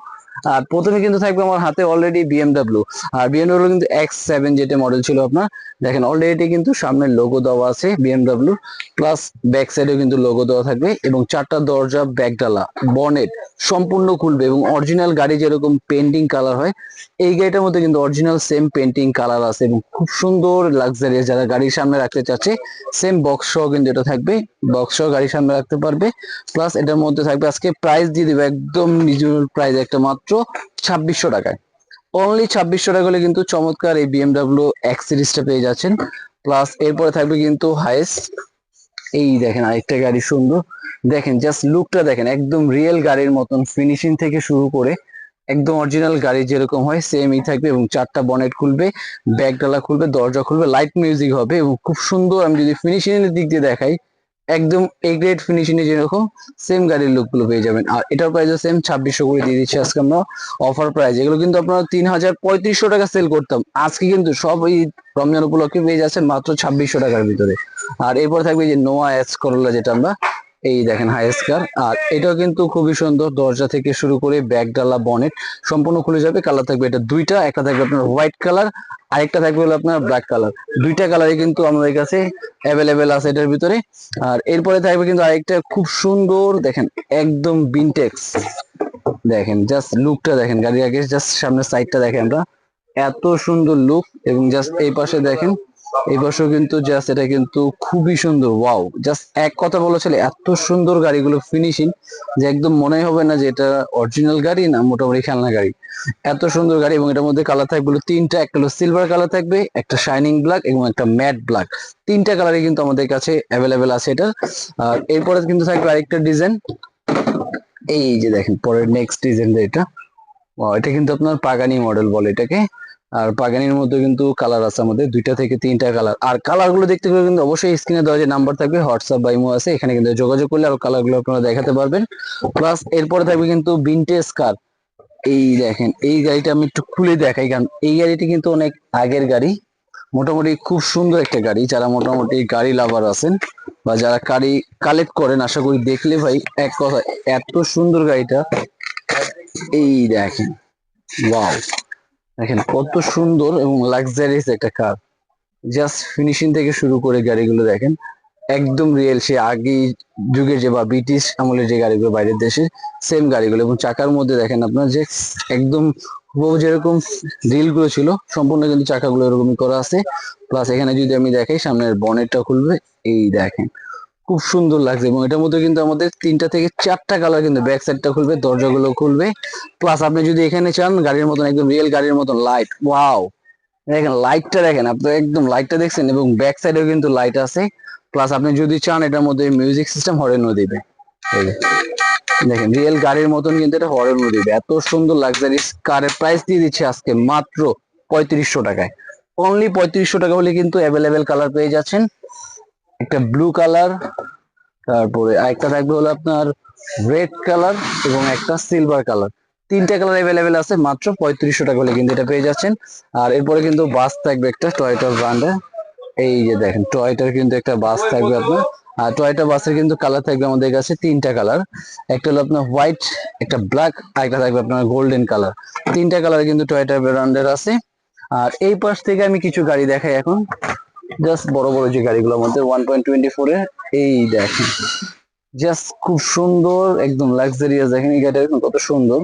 আর প্রথমে কিন্তু থাকবে আমার হাতে অলরেডি বিএমডাব্লিউ, আর বিএমডাব্লিউ কিন্তু X7 যেটা মডেল ছিল আপনার, দেখেন অলরেডি কিন্তু সামনের লোগো দেওয়া আছে বিএমডাব্লিউ, প্লাস ব্যাক সাইডেও কিন্তু লোগো দেওয়া থাকবে এবং চারটা দরজা ব্যাকডালা বনেট সম্পূর্ণ খুলবে এবং অরিজিনাল গাড়ি যেরকম পেন্টিং কালার হয় এই গাড়িটার মধ্যে কিন্তু অরিজিনাল সেম পেন্টিং কালার আছে এবং খুব সুন্দর লাক্সারিয়াস, যারা গাড়ির সামনে রাখতে চাচ্ছে সেম বক্স সহ কিন্তু এটা থাকবে, বক্স সহ গাড়ির সামনে রাখতে পারবে। প্লাস এটার মধ্যে থাকবে, আজকে প্রাইস দিয়ে দিবে একদম রিজনেবল প্রাইস, একটা মাত্র 2600 টাকায়, অনলি 2600 টাকা হলে কিন্তু চমৎকার এই বিএমডাব্লিউ এক্স সিরিজটা পেয়ে যাচ্ছেন। প্লাস এরপরে থাকবে কিন্তু হাইস্ট, এই দেখেন আরেকটা গাড়ি সুন্দর, দেখেন জাস্ট লুকটা দেখেন, একদম রিয়েল গাড়ির মতন ফিনিশিং থেকে শুরু করে একদম অরিজিনাল গাড়ি যেরকম হয় সেমই থাকবে এবং চারটা বনেট খুলবে, ব্যাকডালা খুলবে, দরজা খুলবে, লাইট মিউজিক হবে এবং খুব সুন্দর। আমি যদি ফিনিশিং এর দিক দিয়ে দেখাই, একদম এ গ্রেড ফিনিশিং এ যেরকম সেম গাড়ির লুক গুলো পেয়ে যাবেন। আর এটার প্রাইস সেম 2600 করে দিয়ে দিচ্ছি আজকে আমরা অফার প্রাইস। এগুলো কিন্তু আপনারা 3500 টাকা সেল করতাম, আজকে কিন্তু সব এই রমজান উপলক্ষে পেয়ে যাচ্ছেন মাত্র 2600 টাকার ভিতরে। আর এরপর থাকবে যে নোয়া এস করোলা, যেটা আমরা এই দেখেন হাইয়েস্ট কার, আর এটাও কিন্তু খুবই সুন্দর, দরজা থেকে শুরু করে ব্যাকডালা বনেট সম্পূর্ণ খুলে যাবে। কালার থাকবে এটা দুইটা, একটা থাকবে আপনার হোয়াইট কালার, আরেকটা থাকবে হলো আপনার ব্ল্যাক কালার, দুইটা কালারই কিন্তু আমাদের কাছে অ্যাভেলেবেল আছে এটার ভিতরে। আর এরপরে থাকবে কিন্তু আরেকটা খুব সুন্দর, দেখেন একদম ভিনটেক্স, দেখেন জাস্ট লুকটা দেখেন, গাড়ির আগে জাস্ট সামনের সাইডটা দেখেন আমরা, এত সুন্দর লুক। এবং জাস্ট এই পাশে দেখেন, এই পাশেও কিন্তু জাস্ট এটা কিন্তু খুবই সুন্দর, ওয়াও, জাস্ট এক কথা বলা চলে, এত সুন্দর গাড়িগুলো ফিনিশিং যে একদম মনে হবে না যে এটা অরিজিনাল গাড়ি না মোটামুটি খেলনা গাড়ি, এত সুন্দর গাড়ি। এবং এটার মধ্যে কালার থাকবে হলো তিনটা, একটা হলো সিলভার কালার থাকবে, একটা শাইনিং ব্ল্যাক এবং একটা ম্যাট ব্ল্যাক, তিনটা কালারই কিন্তু আমাদের কাছে অ্যাভেলেবেল আছে এটা। আর এরপরে কিন্তু থাকবে আরেকটা ডিজাইন, এই যে দেখেন পরের নেক্সট ডিজাইন এটা, এটা কিন্তু আপনার পাগানি মডেল বলে এটাকে। আর পাগানির মধ্যে কিন্তু কালার আছে আমাদের দুইটা থেকে তিনটা কালার, আর কালার গুলো দেখতে গেলে কিন্তু অবশ্যই স্ক্রিনে দেওয়া যে নাম্বার থাকবে হোয়াটসঅ্যাপ বা ইমো আছে, এখানে কিন্তু যোগাযোগ করলে আর কালার গুলো আপনারা দেখাতে পারবেন। প্লাস এরপরে থাকবে কিন্তু ভিনটেজ কার, এই দেখেন এই গাড়িটা আমি একটু খুলে দেখাই, কারণ এই গাড়িটি কিন্তু অনেক আগের গাড়ি, মোটামুটি খুব সুন্দর একটা গাড়ি। যারা মোটামুটি গাড়ি লাভার আছেন বা যারা গাড়ি কালেক্ট করেন, আশা করি দেখলে ভাই এক কথা, এত সুন্দর গাড়িটা, এই দেখেন ওয়াও, দেখেন কত সুন্দর এবং লাক্সারিয়াস একটা কার, জাস্ট ফিনিশিং থেকে শুরু করে গাড়িগুলো দেখেন একদম রিয়েল সে আগে যুগের যে বা ব্রিটিশ আমলের যে গাড়িগুলো বাইরের দেশের সেম গাড়িগুলো। এবং চাকার মধ্যে দেখেন আপনার যে একদম হুবহু যেরকম রিল গুলো ছিল সম্পূর্ণ কিন্তু চাকাগুলো এরকমই করা আছে। প্লাস এখানে যদি আমি দেখাই সামনের বনেটটা খুলবে, এই দেখেন খুব সুন্দর লাগছে। এবং এটার মধ্যে কিন্তু আমাদের তিনটা থেকে চারটা কালার, কিন্তু ব্যাক সাইডটা খুলবে, দরজাগুলো খুলবে। প্লাস আপনি যদি এখানে চান গাড়ির মতন একদম রিয়েল গাড়ির মতন লাইট, ওয়াও, দেখেন লাইটটা দেখেন, আপনি একদম লাইটটা দেখছেন এবং ব্যাক সাইডেও কিন্তু লাইট আছে। প্লাস আপনি যদি চান এটার মধ্যে মিউজিক সিস্টেম হরেনও দিবে, এই যে দেখেন রিয়েল গাড়ির মতন কিন্তু এটা হরেনও দিবে। এত সুন্দর লাক্সারি কারের প্রাইস দিয়ে দিচ্ছে আজকে মাত্র 3500 টাকায়, অনলি 3500 টাকা হলে কিন্তু অ্যাভেলেবেল কালার পেয়ে যাচ্ছেন। একটা ব্লু কালার, তারপরে আরেকটা থাকবে হলো আপনার রেড কালার এবং একটা সিলভার কালার, তিনটা কালার অ্যাভেলেবেল আছে মাত্র 3500 টাকা হলে কিন্তু এটা পেয়ে যাচ্ছেন। আর এরপরে কিন্তু বাস থাকবে একটা টয়োটা ব্র্যান্ডের, এই যে দেখেন টয়োটার কিন্তু একটা বাস থাকবে আপনার। আর টয়োটা বাসের কিন্তু কালার থাকবে আমাদের কাছে তিনটা কালার, একটা হলো আপনার হোয়াইট, একটা ব্ল্যাক, আর একটা থাকবে আপনার গোল্ডেন কালার, তিনটা কালার কিন্তু টয়োটা ব্র্যান্ডের আছে। আর এই পাশ থেকে আমি কিছু গাড়ি দেখাই এখন, জাস্ট বড় বড় যে গাড়িগুলোর মধ্যে 1.24 এর, এই দেখেন জাস্ট খুব সুন্দর একদম লাক্সারিয়াস, দেখেন এই গাড়িটা কত সুন্দর।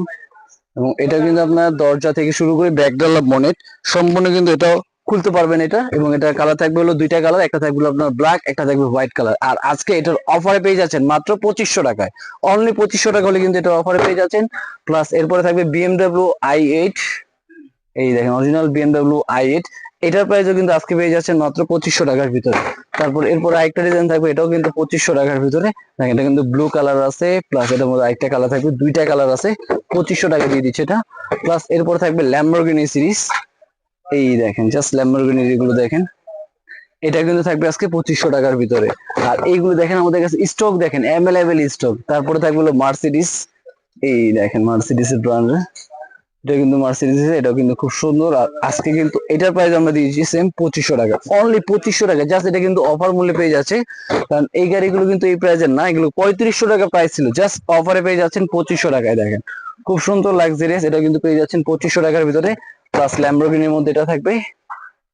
এবং এটা কিন্তু আপনার দরজা থেকে শুরু করে ব্যাকডালা বনেট সম্পূর্ণ কিন্তু এটাও খুলতে পারবেন এটা। এবং এটা কালার থাকবে হলো দুইটা কালার, একটা থাকবে হলো আপনার ব্ল্যাক, একটা থাকবে হোয়াইট কালার। আর আজকে এটার অফারে পেয়ে যাচ্ছেন মাত্র 2500 টাকায়, অনলি 2500 টাকা হলে কিন্তু এটা অফারে পেয়ে যাচ্ছেন। প্লাস এরপরে থাকবে বিএমডাব্লিউ i8, এই দেখেন অরিজিনাল বিএমডাব্লিউ i8, এটার প্রাইসও কিন্তু আজকে পেয়ে যাচ্ছেন মাত্র 2500 টাকার ভিতরে। তারপর এরপর আরেকটা ডিজাইন থাকবে, এটাও কিন্তু 2500 টাকার ভিতরে, দেখেন এটা কিন্তু ব্লু কালার আছে, প্লাস এটার মধ্যে আরেকটা কালার থাকবে, দুইটা কালার আছে, 2500 টাকা দিয়ে দিচ্ছে এটা। প্লাস এরপর থাকবে ল্যাম্বরগিনি সিরিজ, এই দেখেন জাস্ট ল্যাম্বরগিনি এগুলো দেখেন, এটা কিন্তু থাকবে আজকে 2500 টাকার ভিতরে। আর এইগুলো দেখেন আমাদের কাছে স্টক দেখেন অ্যাভেলেবেল স্টক। তারপরে থাকবে হলো মার্সিডিস, এই দেখেন মার্সিডিসের ব্র্যান্ড, এটা কিন্তু মার্সিডিজ, এটাও কিন্তু খুব সুন্দর। আর আজকে কিন্তু এটার প্রাইস আমরা দিয়েছি সেম 2500 টাকা, অনলি 2500 টাকা, জাস্ট এটা কিন্তু অফার মূল্যে পেয়ে যাচ্ছে। কারণ এই গাড়িগুলো কিন্তু এই প্রাইসের না, এগুলো 3500 টাকা প্রাইস ছিল, জাস্ট অফারে পেয়ে যাচ্ছেন 2500 টাকায়। দেখেন খুব সুন্দর লাক্সারিয়াস, এটা কিন্তু পেয়ে যাচ্ছেন 2500 টাকার ভিতরে। প্লাস ল্যাম্বরগিনির মধ্যে এটা থাকবে,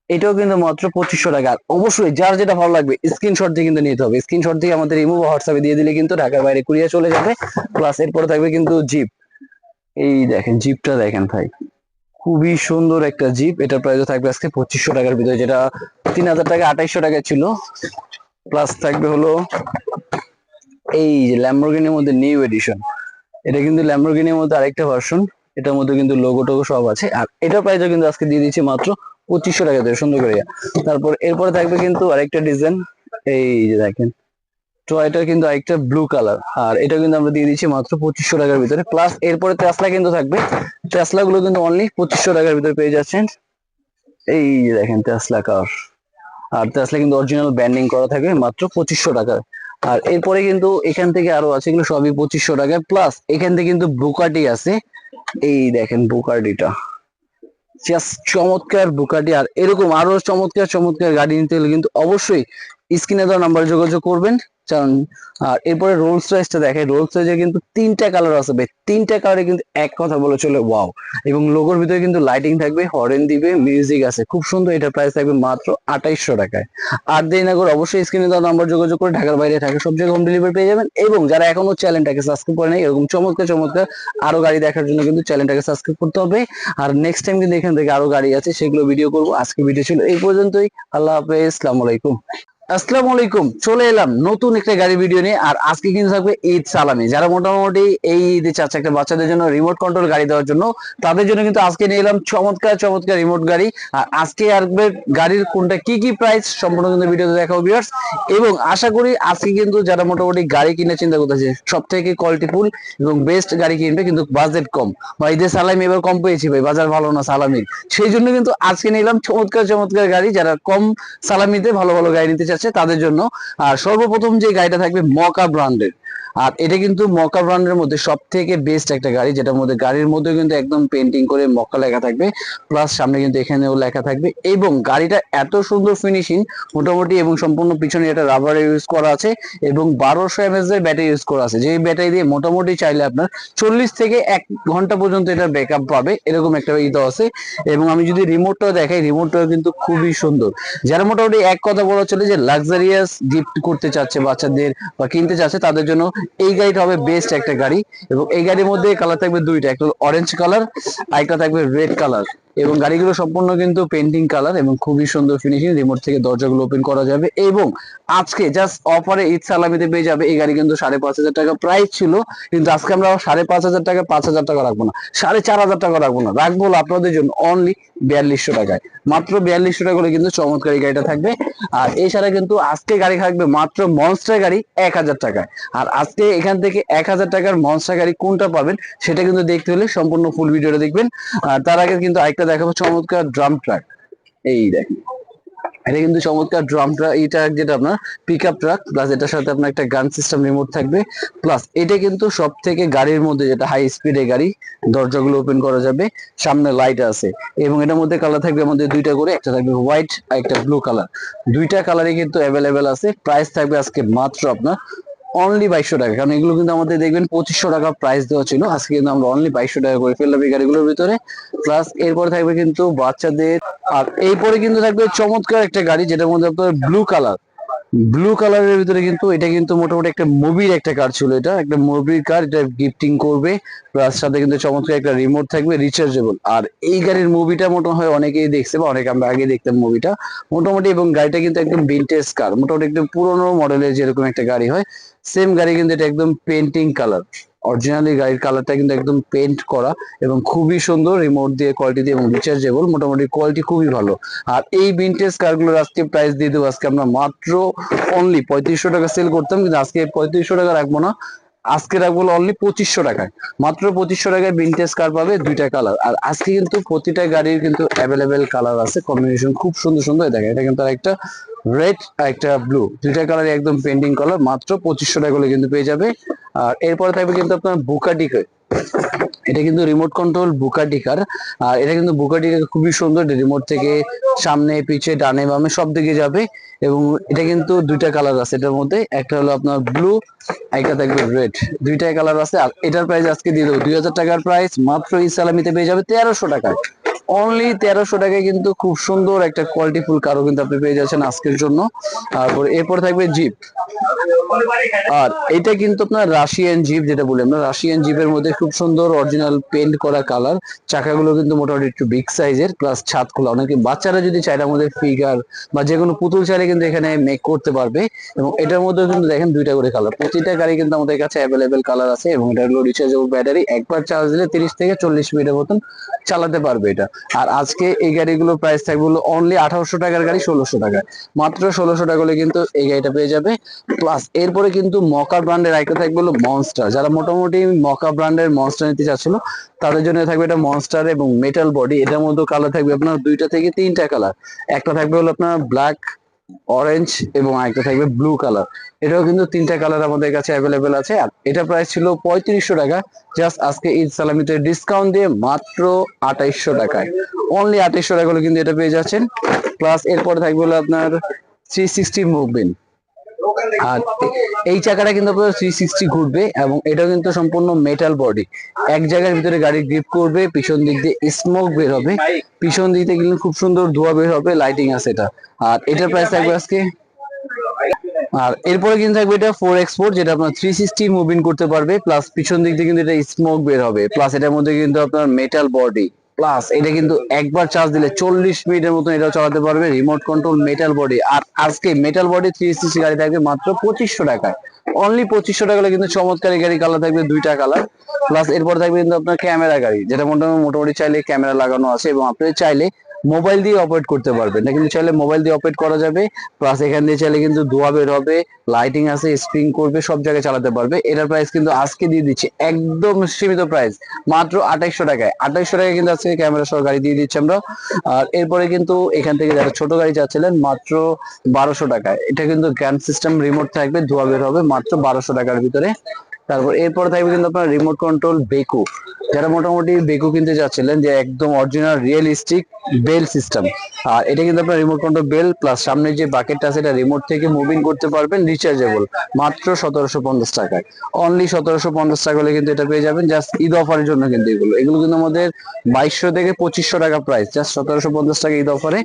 এটাও কিন্তু মাত্র 2500 টাকা। আর অবশ্যই যার যেটা ভালো লাগবে স্ক্রিনশট দিয়ে কিন্তু নিতে হবে, স্ক্রিনশট দিয়ে আমাদের ইমো বা হোয়াটসঅ্যাপে দিয়ে দিলে কিন্তু ঢাকার বাইরে কুরিয়ার চলে যাবে। প্লাস এরপরে থাকবে কিন্তু জিপ, এই দেখেন জিপটা দেখেন ভাই, খুবই সুন্দর একটা জিপ। এটার প্রাইস থাকবে আজকে 2500 টাকার ভিতরে, যেটা 3000 টাকা 2800 টাকা ছিল। প্লাস থাকবে হলো এই যে ল্যাম্বরগিনির মধ্যে নিউ এডিশন, এটা কিন্তু ল্যাম্বরগিনির মধ্যে আরেকটা ভার্সন, এটার মধ্যে কিন্তু লোগো টোগো সব আছে। আর এটার প্রাইসও কিন্তু আজকে দিয়ে দিচ্ছি মাত্র 2500 টাকা দিয়ে, সুন্দর করে। তারপর এরপরে থাকবে কিন্তু আরেকটা ডিজাইন, এই যে দেখেন টয়টার কিন্তু আরেকটা ব্লু কালার, আর এটা কিন্তু আমরা দিয়ে দিচ্ছি মাত্র 2500 টাকার ভিতরে। প্লাস এরপরে টেসলা কিন্তু থাকবে, টেসলা গুলো কিন্তু অনলি 2500 টাকার ভিতরে পেয়ে যাচ্ছেন। এই যে দেখেন টেসলা কার, আর টেসলা কিন্তু অরিজিনাল ব্যান্ডিং করা থাকবে মাত্র 2500 টাকায়। আর এরপরে কিন্তু এখান থেকে আরো আছে, এগুলো সবই 2500 টাকায়। প্লাস এখান থেকে কিন্তু বুকাটি আছে, এই দেখেন বুকাটিটা জাস্ট চমৎকার বুকাটি। আর এরকম আরো চমৎকার চমৎকার গাড়ি নিতে হলে কিন্তু অবশ্যই স্ক্রিনে দেওয়া নাম্বার যোগাযোগ করবেন। কারণ আর এরপরে রোলস রয়েসটা দেখে, রোলস রয়েসে কিন্তু 3টা কালার আছে ভাই, 3টা কালারে কিন্তু এক কথা বলে চলে ওয়াও। এবং লোগোর ভিতরে কিন্তু লাইটিং থাকবে, হরেন দিবে, মিউজিক আছে, খুব সুন্দর। এটার প্রাইস থাকবে মাত্র 2800 টাকায়। আর দেরি না করে অবশ্যই স্ক্রিনে দেওয়া নাম্বার যোগাযোগ করে ঢাকার বাইরে থাকে সব জায়গায় হোম ডেলিভারি পেয়ে যাবেন। এবং যারা এখনো চ্যানেলটাকে সাবস্ক্রাইব করে নাই, এরকম চমৎকার চমৎকার আরো গাড়ি দেখার জন্য কিন্তু চ্যানেলটাকে সাবস্ক্রাইব করতে হবে। আর নেক্সট টাইম কিন্তু এখান থেকে আরো গাড়ি আছে, সেগুলো ভিডিও করবো। আজকে ভিডিও ছিল এই পর্যন্তই। আল্লাহ হাফেজ, আসসালামু আলাইকুম। আসসালামু আলাইকুম, চলে এলাম নতুন একটা গাড়ি ভিডিও নিয়ে। আর আজকে কিন্তু থাকবে ঈদ সালামি, যারা মোটামুটি এই ঈদে চাচ্ছে একটা বাচ্চাদের জন্য রিমোট কন্ট্রোল গাড়ি দেওয়ার জন্য, তাদের জন্য কিন্তু আজকে নিয়ে এলাম চমৎকার চমৎকার রিমোট গাড়ি। আর আজকে আসবে গাড়ির কোনটা কি কি প্রাইস সম্পূর্ণ কিন্তু ভিডিওতে দেখাবো ভিউয়ার্স। এবং আশা করি আজকে কিন্তু যারা মোটামুটি গাড়ি কিনে চিন্তা করতেছে, সব থেকে কোয়ালিটিফুল এবং বেস্ট গাড়ি কিনবে, কিন্তু বাজেট কম। বা ঈদের সালামি এবার কম পেয়েছি ভাই, বাজার ভালো না সালামির, সেই জন্য কিন্তু আজকে নিলাম চমৎকার চমৎকার গাড়ি, যারা কম সালামিতে ভালো ভালো গাড়ি নিতে চাচ্ছে তাদের জন্য। আর সর্বপ্রথম যে গাড়িটা থাকবে মকা ব্র্যান্ডের, আর এটা কিন্তু মকা ব্র্যান্ডের মধ্যে সব থেকে বেস্ট একটা গাড়ি, যেটার মধ্যে গাড়ির মধ্যে কিন্তু একদম পেন্টিং করে মক্কা লেখা থাকবে। প্লাস সামনে কিন্তু এখানেও লেখা থাকবে, এবং গাড়িটা এত সুন্দর ফিনিশিং মোটামুটি, এবং সম্পূর্ণ পিছনে এটা রাবার ইউজ করা আছে, এবং 1200 mAh এর ব্যাটারি ইউজ করা আছে, যে ব্যাটারি দিয়ে মোটামুটি চাইলে আপনার 40 থেকে 1 ঘন্টা পর্যন্ত এটা ব্যাকআপ পাবে, এরকম একটা ইতো আছে। এবং আমি যদি রিমোটটাও দেখাই, রিমোটটাও কিন্তু খুবই সুন্দর। যারা মোটামুটি এক কথা বলা চলে যে লাক্সারিয়াস গিফট করতে চাচ্ছে বাচ্চাদের বা কিনতে চাচ্ছে, তাদের জন্য এই গাড়িটা হবে বেস্ট একটা গাড়ি। এবং এই গাড়ির মধ্যে কালার থাকবে দুইটা, একটা অরেঞ্জ কালার, আরেকটা থাকবে রেড কালার। এবং গাড়িগুলো সম্পূর্ণ কিন্তু পেন্টিং কালার এবং খুবই সুন্দর ফিনিশিং, রিমোট থেকে দরজাগুলো ওপেন করা যাবে। এবং আজকে জাস্ট অফারে ঈদ সালামিতে পেয়ে যাবে এই গাড়ি, কিন্তু 5500 টাকা প্রাইস ছিল, কিন্তু আজকে আমরা 5500 টাকা 5000 টাকা রাখবো না, 4500 টাকা রাখবো না, রাখবো আপনাদের জন্য অনলি 4200 টাকায়। মাত্র 4200 টাকা করে কিন্তু চমৎকার এই গাড়িটা থাকবে। আর এছাড়া কিন্তু আজকে গাড়ি থাকবে মাত্র মনস্টার গাড়ি 1000 টাকায়। আর আজকে এখান থেকে 1000 টাকার মনস্টার গাড়ি কোনটা পাবেন সেটা কিন্তু দেখতে হলে সম্পূর্ণ ফুল ভিডিওটা দেখবেন। আর তার আগে কিন্তু আরেকটা দেখাবো চমৎকার ড্রাম ট্রাক, এই দেখেন এটা কিন্তু চমৎকার ড্রাম ট্রাক, এটা যেটা আপনার পিক আপ ট্রাক, প্লাস এটার সাথে আপনার একটা গান সিস্টেম রিমোট থাকবে। প্লাস এটা কিন্তু সব থেকে গাড়ির মধ্যে যেটা হাই স্পিডে গাড়ি, দরজাগুলো ওপেন করা যাবে, সামনে লাইট আছে। এবং এটার মধ্যে কালার থাকবে আমাদের দুইটা করে, একটা থাকবে হোয়াইট আর একটা ব্লু কালার, দুইটা কালারই কিন্তু অ্যাভেলেবেল আছে। প্রাইস থাকবে আজকে মাত্র আপনার অনলি 2200 টাকা, কারণ এগুলো কিন্তু আমাদের দেখবেন 2500 টাকা প্রাইস দেওয়া ছিল, আজকে কিন্তু আমরা অনলি 2200 টাকা করে ফেললাম এই গাড়িগুলোর ভিতরে। প্লাস এরপরে থাকবে কিন্তু বাচ্চাদের, আর এরপরে কিন্তু থাকবে চমৎকার একটা গাড়ি, যেটার মধ্যে আপনার ব্লু কালার, ব্লু কালারের ভিতরে কিন্তু এটা কিন্তু মোটামুটি একটা মুভির একটা কার ছিল, এটা একটা মুভির কার, এটা গিফটিং করবে। প্লাস সাথে কিন্তু চমৎকার একটা রিমোট থাকবে রিচার্জেবল। আর এই গাড়ির মুভিটা মোটামুটি হয় অনেকেই দেখছে, বা অনেকে আমরা আগে দেখতাম মুভিটা মোটামুটি। এবং গাড়িটা কিন্তু একদম ভিনটেজ কার, মোটামুটি একদম পুরোনো মডেলের যেরকম একটা গাড়ি হয় সেম গাড়ি, কিন্তু এটা একদম পেন্টিং কালার, অরিজিনালি গাড়ির কালারটা কিন্তু একদম পেন্ট করা, এবং খুবই সুন্দর রিমোট দিয়ে কোয়ালিটি দিয়ে, এবং রিচার্জেবল, মোটামুটি কোয়ালিটি খুবই ভালো। আর এই ভিনটেজ কারগুলোর আজকে প্রাইস দিয়ে দেবো আজকে আমরা মাত্র অনলি 3500 টাকা সেল করতাম, কিন্তু আজকে 3500 টাকা রাখবো না, আজকে রাখবো অনলি 2500 টাকায়। মাত্র 2500 টাকায় ভিনটেজ কার পাবে দুইটা কালার। আর আজকে কিন্তু প্রতিটা গাড়ির কিন্তু অ্যাভেলেবেল কালার আছে, কম্বিনেশন খুব সুন্দর সুন্দর। দেখেন এটা কিন্তু একটা রেড আর একটা ব্লু, দুইটা কালার একদম পেন্টিং কালার, মাত্র 2500 টাকা করে কিন্তু পেয়ে যাবে। আর এরপরে থাকবে কিন্তু আপনার বুকাটি, এটা কিন্তু রিমোট কন্ট্রোল বুকাটি কার। আর এটা কিন্তু বুকাটি খুবই সুন্দর, রিমোট থেকে সামনে পিছে ডানে বামে সব দিকে যাবে। এবং এটা কিন্তু দুইটা কালার আছে এটার মধ্যে, একটা হলো আপনার ব্লু, একটা থাকবে রেড, দুইটাই কালার আছে। আর এটার প্রাইস আজকে দিয়ে দেবো 2000 টাকার প্রাইস, মাত্র ইসালামিতে পেয়ে যাবে 1300 টাকায়। অনলি 1300 টাকায় কিন্তু খুব সুন্দর একটা কোয়ালিটিফুল কারও কিন্তু আপনি পেয়ে যাচ্ছেন আজকের জন্য। তারপর এরপর থাকবে জিপ। আর এটা কিন্তু আপনার রাশিয়ান জিপ, যেটা বলি আমরা রাশিয়ান জিপের মধ্যে খুব সুন্দর অরিজিনাল পেন্ট করা কালার। চাকাগুলো কিন্তু মোটামুটি একটু বিগ সাইজের, প্লাস ছাদ খোলা। অনেকে বাচ্চারা যদি চাইটার মধ্যে ফিগার বা যে কোনো পুতুল চাইলে কিন্তু এখানে মেক করতে পারবে। এবং এটার মধ্যে কিন্তু দেখেন দুইটা করে কালার, প্রতিটা গাড়ি কিন্তু আমাদের কাছে অ্যাভেলেবেল কালার আছে। এবং এটা হলো রিচার্জেবল ব্যাটারি, একবার চার্জ দিলে 30 থেকে 40 মিনিটের মতন চালাতে পারবে এটা। আর আজকে এই গাড়িগুলোর প্রাইস থাকবে হলো অনলি 1800 টাকার গাড়ি 1600 টাকায়, মাত্র 1600 টাকা হলে কিন্তু এই গাড়িটা পেয়ে যাবে। প্লাস এরপরে কিন্তু মকা ব্র্যান্ডের আইকন থাকবে হলো মনস্টার। যারা মোটামুটি মকা ব্র্যান্ডের মনস্টার নিতে চাচ্ছিল তাদের জন্য থাকবে এটা মনস্টার এবং মেটাল বডি। এটার মধ্যে কালার থাকবে আপনার দুইটা থেকে তিনটা কালার, একটা থাকবে হলো আপনার ব্ল্যাক, অরেঞ্জ এবং আরেকটা থাকবে ব্লু কালার। এটাও কিন্তু তিনটা কালার আমাদের কাছে অ্যাভেলেবেল আছে। আর এটা প্রাইস ছিল 3500 টাকা, জাস্ট আজকে ঈদ সালামিতে ডিসকাউন্ট দিয়ে মাত্র 2800 টাকায়, অনলি 2800 টাকা হলে কিন্তু এটা পেয়ে যাচ্ছেন। প্লাস এরপরে থাকবে হলো আপনার 360 মুভমেন্ট। আর এই চাকাটা কিন্তু আপনার 360 ঘুরবে এবং এটা কিন্তু সম্পূর্ণ মেটাল বডি, এক জায়গার ভিতরে গাড়ি গ্রিপ করবে, পিছন দিক দিয়ে স্মোক বের হবে, পিছন দিক থেকে কিন্তু খুব সুন্দর ধোঁয়া বের হবে, লাইটিং আছে এটা। আর এটার প্রাইস থাকবে আজকে। আর এরপরে কিন্তু থাকবে এটা 4X4, যেটা আপনার 360 মুভিং করতে পারবে, প্লাস পিছন দিক থেকে কিন্তু এটা স্মোক বের হবে, প্লাস এটার মধ্যে কিন্তু আপনার মেটাল বডি, প্লাস এটা কিন্তু একবার চার্জ দিলে 40 মিনিটের মতো এটাও চালাতে পারবে, রিমোট কন্ট্রোল মেটাল বডি। আর আজকে মেটাল বডি 360 গাড়ি থাকবে মাত্র 2500 টাকায়, অনলি 2500 টাকা হলে কিন্তু চমৎকার গাড়ি কালার থাকবে দুইটা কালার। প্লাস এরপর থাকবে কিন্তু আপনার ক্যামেরা গাড়ি, যেটা মোটামুটি চাইলে ক্যামেরা লাগানো আছে এবং আপনি চাইলে মোবাইল দিয়ে অপারেট করতে পারবেন, না কিন্তু চাইলে মোবাইল দিয়ে অপারেট করা যাবে। প্লাস এখান দিয়ে চাইলে কিন্তু ধোঁয়া বের হবে, লাইটিং আছে, স্প্রিং করবে, সব জায়গায় চালাতে পারবে। এটার প্রাইস কিন্তু আজকে দিয়ে দিচ্ছি একদম সীমিত প্রাইস, মাত্র 2800 টাকায়। 2800 টাকায় কিন্তু আজকে ক্যামেরা সহ গাড়ি দিয়ে দিচ্ছি আমরা। আর এরপরে কিন্তু এখান থেকে যারা ছোট গাড়ি চাচ্ছিলেন মাত্র 1200 টাকায়, এটা কিন্তু গ্যান সিস্টেম রিমোট থাকবে, ধোঁয়া বের হবে, মাত্র 1200 টাকার ভিতরে। তারপর এরপর থাকবে কিন্তু আপনার রিমোট কন্ট্রোল বেকু, যারা মোটামুটি বেকু কিনতে যাচ্ছিলেন যে একদম অরিজিনাল রিয়েলিস্টিক বেল সিস্টেম। আর এটা কিন্তু আপনার রিমোট কন্ট্রোল বেল, প্লাস সামনে যে বাকেটটা আছে এটা রিমোট থেকে মুভিং করতে পারবেন, রিচার্জেবল, মাত্র 1750 টাকায়, অনলি 1750 টাকা হলে কিন্তু এটা পেয়ে যাবেন। জাস্ট ঈদ অফারের জন্য কিন্তু এগুলো কিন্তু আমাদের 2200 থেকে 2500 টাকা প্রাইস, জাস্ট 1750 টাকা ঈদ অফারে।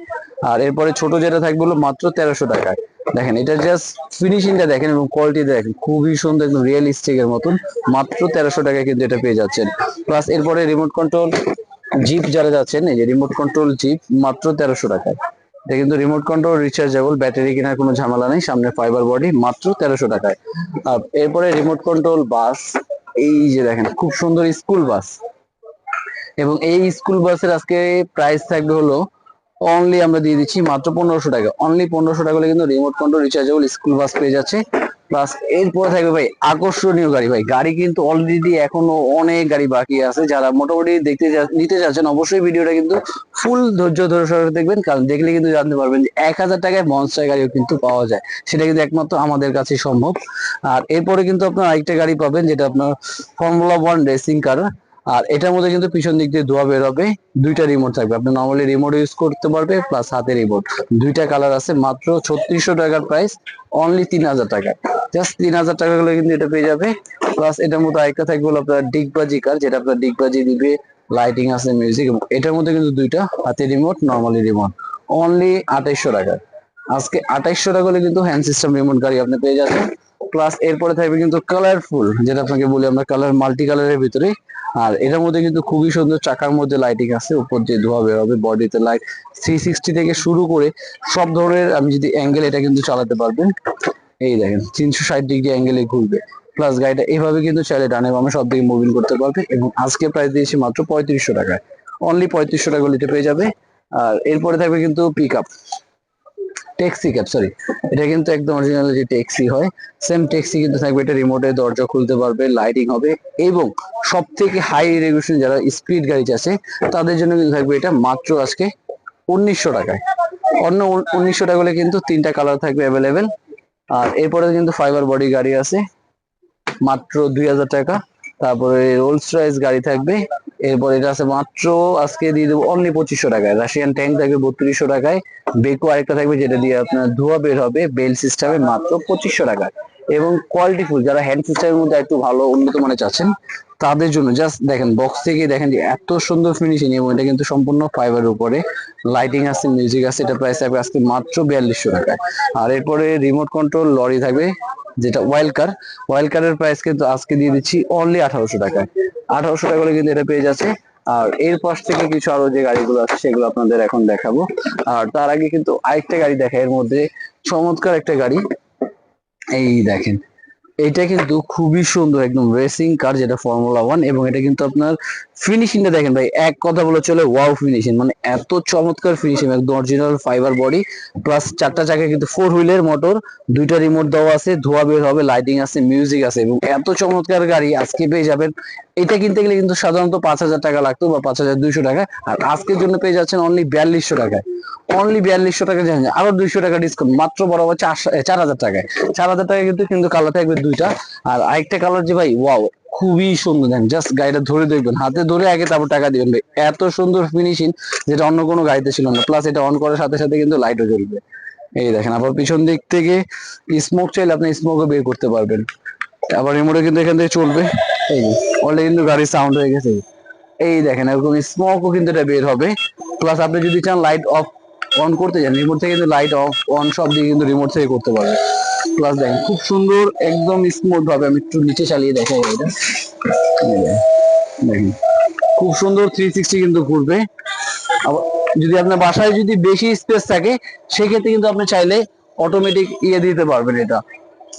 আর এরপরে ছোট যেটা থাকবে হলো মাত্র 1300 টাকায়। দেখেন এটা জাস্ট ফিনিশিংটা দেখেন এবং কোয়ালিটি দেখেন, খুবই সুন্দর, একদম রিয়েলিস্টিক এর মতন, মাত্র 1300 টাকায় কিন্তু এটা পেয়ে যাচ্ছেন। প্লাস এরপরে রিমোট কন্ট্রোল জিপ যারা যাচ্ছেন, এই যে রিমোট কন্ট্রোল জিপ মাত্র 1300 টাকায়। এটা কিন্তু রিমোট কন্ট্রোল রিচার্জেবল, ব্যাটারি কেনার কোনো ঝামেলা নেই, সামনে ফাইবার বডি, মাত্র 1300 টাকায়। আর এরপরে রিমোট কন্ট্রোল বাস, এই যে দেখেন খুব সুন্দর স্কুল বাস, এবং এই স্কুল বাসের আজকে প্রাইস থাকবে হলো অনলি আমরা দিয়ে দিচ্ছি মাত্র 1500 টাকা, অনলি 1500 টাকা হলে কিন্তু remote control rechargeable school bus পেয়ে যাচ্ছে। প্লাস এরপরে থাকবে ভাই আকর্ষণীয় গাড়ি, ভাই গাড়ি কিন্তু অলরেডি এখনো অনেক গাড়ি বাকি আছে, যারা মোটামুটি নিতে যাচ্ছেন অবশ্যই ভিডিওটা কিন্তু ফুল ধৈর্য ধরে সহকারে দেখবেন, কারণ দেখলে কিন্তু জানতে পারবেন যে 1000 টাকায় মনস্টার গাড়িও কিন্তু পাওয়া যায়, সেটা কিন্তু একমাত্র আমাদের কাছে সম্ভব। আর এরপরে কিন্তু আপনার আরেকটা গাড়ি পাবেন, যেটা আপনার ফর্মুলা 1 রেসিং কার। আর এটার মধ্যে কিন্তু পিছন দিক দিয়ে ধোয়া বের হবে, দুইটা রিমোট থাকবে, আপনি নর্মালি রিমোট ইউজ করতে পারবে, প্লাস হাতে রিমোট, দুইটা কালার আছে, মাত্র 3600 টাকার প্রাইস, অনলি 3000 টাকা, জাস্ট 3000 টাকা হলে কিন্তু এটা পেয়ে যাবে। প্লাস এটার মধ্যে আরেকটা থাকবে হলো আপনার ডিগবাজি কার, যেটা আপনার ডিগবাজি দিবে, লাইটিং আছে, মিউজিক, এটার মধ্যে কিন্তু দুইটা হাতে রিমোট, নর্মালি রিমোট, অনলি 2800 টাকা। আজকে 2800 টাকা হলে কিন্তু হ্যান্ড সিস্টেম রিমোট গাড়ি আপনি পেয়ে যাচ্ছেন। প্লাস এরপরে থাকবে কিন্তু কালারফুল, যেটা আপনাকে বলি আমরা কালার, মাল্টি কালারের ভিতরে। আর এটার মধ্যে কিন্তু খুবই সুন্দর, চাকার মধ্যে লাইটিং আছে, উপর দিয়ে ধোয়া বের হবে, বডিতে লাইট, 360 থেকে শুরু করে সব ধরনের আমি যদি অ্যাঙ্গেল এটা কিন্তু চালাতে পারবেন, এই দেখেন 360 ডিগ্রি অ্যাঙ্গেলে ঘুরবে। প্লাস গাড়িটা এইভাবে কিন্তু চাইলে ডানে বামে সব দিকে মুভিং করতে পারবে। এবং আজকে প্রাইস দিয়েছি মাত্র 3500 টাকায়, অনলি 3500 টাকা নিতে পেয়ে যাবে। আর এরপরে থাকবে কিন্তু pick up, taxi cab, sorry, এটা কিন্তু একদম অরিজিনাল যে ট্যাক্সি হয়, সেম ট্যাক্সি কিন্তু থাকবে, এটা রিমোটে দরজা খুলতে পারবে, লাইটিং হবে। এবং সব থেকে হাই রেগুলেশন যারা স্পিড গাড়ি আছে তাদের জন্য কিন্তু থাকবে এটা মাত্র আজকে 1900 টাকায়, অন্য 1900 টাকা হলে কিন্তু তিনটা কালার থাকবে অ্যাভেলেবেল। আর এরপরে কিন্তু ফাইবার বডি গাড়ি আছে মাত্র 2000 টাকা। তারপরে রোলস রয়েস গাড়ি থাকবে। এরপর এটা আছে মাত্র আজকে দিয়ে দেবো অনলি 2500 টাকায়। রাশিয়ান ট্যাঙ্ক থাকবে 3200 টাকায়। বেকো আরেকটা থাকবে যেটা দিয়ে আপনার ধোয়া বের হবে বেল সিস্টেমে, মাত্র 2500 টাকায়। এবং কোয়ালিটি ফুল যারা হ্যান্ড সিস্টেমের মধ্যে একটু ভালো উন্নত মানের চাচ্ছেন তাদের জন্য জাস্ট দেখেন বক্স থেকে দেখেন যে এত সুন্দর ফিনিশিং, এবং এটা কিন্তু সম্পূর্ণ ফাইবারের উপরে লাইটিং আছে, মিউজিক আছে। এটা প্রাইস থাকবে আজকে মাত্র 4200 টাকায়। আর এরপরে রিমোট কন্ট্রোল লরি থাকবে যেটা ওয়াইল্ড কারের প্রাইস কিন্তু আজকে দিয়ে দিচ্ছি অনলি 1800 টাকায়। 1800 টাকা করে কিন্তু এটা পেয়ে যাচ্ছে। আর এর পাশ থেকে কিছু আরো যে গাড়িগুলো আছে সেগুলো আপনাদের এখন দেখাবো। আর তার আগে কিন্তু আরেকটা গাড়ি দেখা, এর মধ্যে চমৎকার একটা গাড়ি, এই দেখেন এটা কিন্তু খুবই সুন্দর একদম রেসিং কার যেটা ফর্মুলা 1, এবং এটা কিন্তু আপনার ফিনিশিংটা দেখেন ভাই, এক কথা বলে চলে ওয়াও ফিনিশিং, মানে এত চমৎকার ফিনিশিং, একদম অরিজিনাল ফাইবার বডি প্লাস চারটা চাকায় কিন্তু 4 হুইলের মোটর, দুইটা রিমোট দেওয়া আছে, ধোয়া বের হবে, লাইটিং আছে, মিউজিক আছে, এবং এত চমৎকার গাড়ি আজকে পেয়ে যাবেন। এটা কিনতে গেলে কিন্তু সাধারণত 5000 টাকা লাগতো বা 5200 টাকা, আর আজকের জন্য পেয়ে যাচ্ছেন অনলি 4200 টাকায়। অনলি 4200 টাকা, জানেন আরো 200 টাকা ডিসকাউন্ট, মাত্র বরাবর 4000 টাকায়। 4000 টাকা কিন্তু কিন্তু কালার থাকবে দুইটা। আর আরেকটা কালার যে ভাই ওয়াও খুবই সুন্দর, দেন জাস্ট গাড়িটা ধরে দেখবেন, হাতে ধরে আগে তারপর টাকা দিবেন ভাই, এত সুন্দর ফিনিশিং যেটা অন্য কোনো গাড়িতে ছিল না। প্লাস এটা অন করার সাথে সাথে কিন্তু লাইটও জ্বলবে, এই দেখেন। আবার পিছন দিক থেকে স্মোক চাইলে আপনি স্মোকও বের করতে পারবেন। আবার রিমোটে কিন্তু এখান থেকে চলবে, এই অলরেডি কিন্তু গাড়ির সাউন্ড হয়ে গেছে, এই দেখেন এরকম স্মোকও কিন্তু এটা বের হবে। প্লাস আপনি যদি চান লাইট অফ অন করতে চান, রিমোট থেকে কিন্তু লাইট অফ অন সব দিয়ে কিন্তু রিমোট থেকে করতে পারবেন। প্লাস দেখেন খুব সুন্দর একদম স্মুথ ভাবে, আমি একটু নিচে চালিয়ে দেখাই এটা, এই দেখেন খুব সুন্দর 360 কিন্তু ঘুরবে। আবার যদি আপনার বাসায় যদি বেশি স্পেস থাকে সেক্ষেত্রে কিন্তু আপনি চাইলে অটোমেটিক ইয়ে দিতে পারবেন, এটা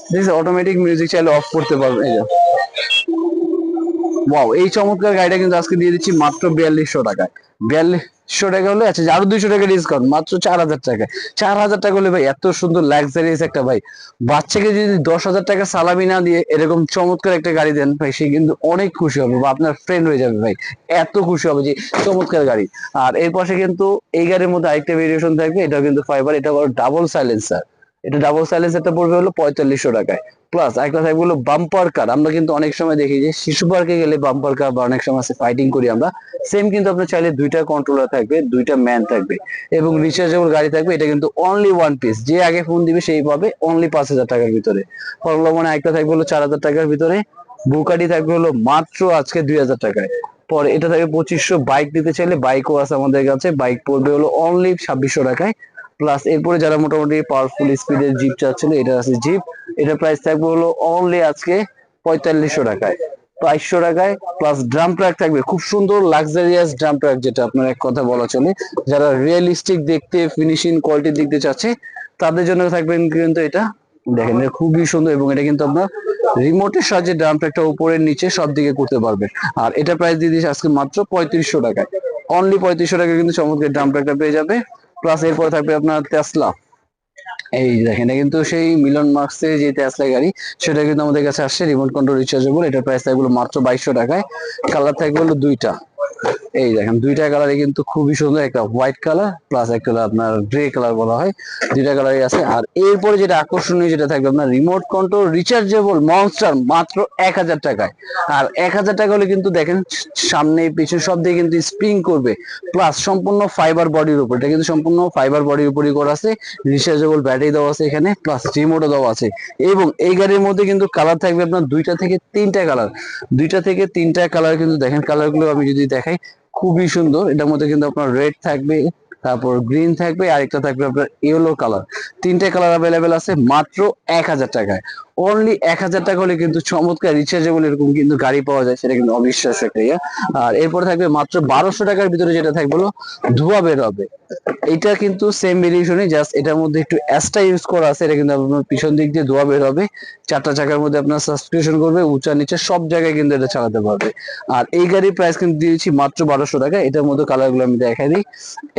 ঠিক আছে, অটোমেটিক মিউজিক চাইলে অফ করতে পারবেন। এই যে ওয়াও, এই চমৎকার গাড়িটা কিন্তু আজকে দিয়ে দিচ্ছি মাত্র 4200 টাকায়। 4200 টাকা হলে আচ্ছা আরো 200 টাকা ডিসকাউন্ট, মাত্র 4000 টাকায়। 4000 টাকা হলে ভাই এত সুন্দর লাক্সারিয়াস একটা, ভাই বাচ্চাকে যদি 10,000 টাকা সালামি না দিয়ে এরকম চমৎকার একটা গাড়ি দেন ভাই, সে কিন্তু অনেক খুশি হবে বা আপনার ফ্রেন্ড হয়ে যাবে ভাই, এত খুশি হবে যে চমৎকার গাড়ি। আর এর পাশে কিন্তু এই গাড়ির মধ্যে আরেকটা ভেরিয়েশন থাকবে, এটা কিন্তু ফাইবার, এটা হলো ডাবল সাইলেন্সার। এটা ডাবল সাইলেন্সারটা পড়বে হলো 4500 টাকায়। প্লাস একটা থাকবে হলো বাম্পার কার, আমরা কিন্তু অনেক সময় দেখি যে শিশু পার্কে গেলে বাম্পার কার বা অনেক সময় ফাইটিং করি আমরা, সেম কিন্তু আপনার চাইলে দুইটা কন্ট্রোলার থাকবে, দুইটা ম্যান থাকবে, এবং রিচার্জেবল গাড়ি থাকবে। এটা কিন্তু অনলি ওয়ান পিস, যে আগে ফোন দিবে সেই পাবে অনলি 5000 টাকার ভিতরে। ফর্মুলা মানে একটা থাকবে হলো 4000 টাকার ভিতরে। বুকাটি থাকবে হলো মাত্র আজকে 2000 টাকায়। পরে এটা থাকবে 2500। বাইক দিতে চাইলে বাইকও আছে আমাদের কাছে, বাইক পড়বে হলো অনলি 2600 টাকায়। প্লাস এরপরে যারা মোটামুটি পাওয়ারফুল স্পিডের জিপ চাচ্ছিল, এটা আছে জিপ, এটা প্রাইস থাকবে হলো অনলি আজকে 4500 টাকায়, 2200 টাকায়। প্লাস ড্রাম ট্রাক থাকবে, খুব সুন্দর লাক্সারিয়াস ড্রাম ট্রাক, যেটা আপনার এক কথা বলা চলে, যারা রিয়েলিস্টিক দেখতে ফিনিশিং কোয়ালিটি দেখতে চাচ্ছে তাদের জন্য থাকবে কিন্তু এটা দেখেন, এটা খুবই সুন্দর, এবং এটা কিন্তু আপনার রিমোটের সাহায্যে ড্রাম ট্রাকটা উপরের নিচে সব দিকে করতে পারবেন। আর এটা প্রাইস দিয়ে দিচ্ছে আজকে মাত্র 3500 টাকায়। অনলি 3500 টাকায় কিন্তু চমৎকার ড্রাম ট্রাকটা পেয়ে যাবে। প্লাস এরপরে থাকবে আপনার টেসলা, এই দেখেন এটা কিন্তু সেই মিলন মার্কসের যে টেসলা গাড়ি, সেটা কিন্তু আমাদের কাছে আসছে রিমোট কন্ট্রোল রিচার্জেবল। এটার প্রাইস থাকবে মাত্র 2200 টাকায়। কালার থাকবে হলো দুইটা, এই দেখেন দুইটা কালারে কিন্তু খুবই সুন্দর, একটা হোয়াইট কালার প্লাস একটা আপনার গ্রে কালার বলা হয়, দুইটা কালারই আছে। আর এরপরে যেটা আকর্ষণীয় যেটা থাকবে আপনার রিমোট কন্ট্রোল রিচার্জেবল মনস্টার, মাত্র 1000 টাকায়। আর 1000 টাকা হলে কিন্তু দেখেন সামনে পিছনে সব দিকে কিন্তু স্প্রিং করবে, প্লাস সম্পূর্ণ ফাইবার বডির উপর, এটা কিন্তু সম্পূর্ণ ফাইবার বডির উপরই করা আছে, রিচার্জেবল ব্যাটারি দেওয়া আছে এখানে, প্লাস রিমোটও দেওয়া আছে। এবং এই গাড়ির মধ্যে কিন্তু কালার থাকবে আপনার দুইটা থেকে তিনটা কালার, দুইটা থেকে তিনটা কালার কিন্তু দেখেন, কালারগুলো আমি যদি দেখাই খুবই সুন্দর। এটার মধ্যে কিন্তু আপনার রেড থাকবে, তারপর গ্রিন থাকবে, আরেকটা থাকবে আপনার ইয়েলো কালার, তিনটে কালার অ্যাভেলেবেল আছে মাত্র 1000 টাকায়। অনলি 1000 টাকা হলে কিন্তু চমৎকার রিচার্জেবল এরকম কিন্তু গাড়ি পাওয়া যায়, সেটা কিন্তু অবিশ্বাস্য একটা ইয়ে। আর এরপরে থাকবে মাত্র 1200 টাকার ভিতরে যেটা থাকবে হলো ধোয়া বের হবে, এটা কিন্তু সেম ভেরিয়েশনই, জাস্ট এটার মধ্যে একটু অ্যাস্টা ইউজ করা আছে। এটা কিন্তু আপনার পিছন দিক দিয়ে ধোয়া বের হবে, চারটা চাকার মধ্যে আপনার সাসপেনশন করবে, উঁচা নিচে সব জায়গায় কিন্তু এটা চালাতে পারবে। আর এই গাড়ির প্রাইস কিন্তু দিয়েছি মাত্র 1200 টাকা। এটার মধ্যে কালার গুলো আমি দেখাই দিই,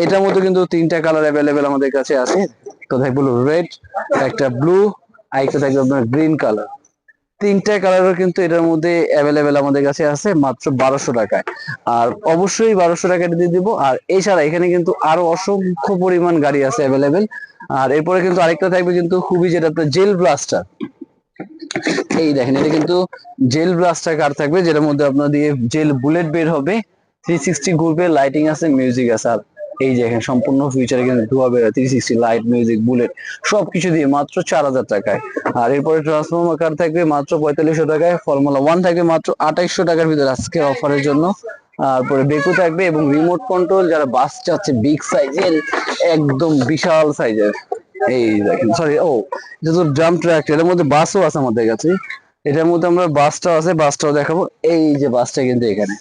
এটার মধ্যে কিন্তু তিনটা কালার অ্যাভেলেবেল আমাদের কাছে আছে, তো থাকবে রেড, একটা ব্লু, আর একটা থাকবে আপনার গ্রিন কালার। তিনটা কালারও কিন্তু এটার মধ্যে অ্যাভেলেবেল আমাদের কাছে আছে মাত্র 1200 টাকায়। আর অবশ্যই 1200 টাকাটা দিয়ে দিব। আর এছাড়া এখানে কিন্তু আরো অসংখ্য পরিমাণ গাড়ি আছে অ্যাভেলেবেল। আর এরপরে কিন্তু আরেকটা থাকবে কিন্তু খুবই, যেটা আপনার জেল ব্লাস্টার, এই দেখেন এটা কিন্তু জেল ব্লাস্টার কার থাকবে, যেটার মধ্যে আপনার দিয়ে জেল বুলেট বের হবে, 360 ঘুরবে, লাইটিং আছে, মিউজিক আছে। আর এই যে এখানে সম্পূর্ণ ফিউচারে কিন্তু ধোয়া বের হয়, 360 লাইট, মিউজিক, বুলেট সবকিছু দিয়ে মাত্র 4000 টাকায়। আর এরপরে ট্রান্সফর্মার কার থাকবে মাত্র 4500 টাকায়, ফর্মুলা 1 থাকবে মাত্র 2800 টাকার ভিতরে আজকে অফারের জন্য। তারপরে বেকু থাকবে এবং রিমোট কন্ট্রোল, যারা বাস চাচ্ছে বিগ সাইজের, একদম বিশাল সাইজের। এই দেখেন, সরি, এটা তো ড্রাম ট্রাক, এর মধ্যে বাসও আছে আমাদের কাছে। এটার মধ্যে আমরা বাসটাও আছে, বাসটাও দেখাবো। এই যে বাসটা কিন্তু এখানে,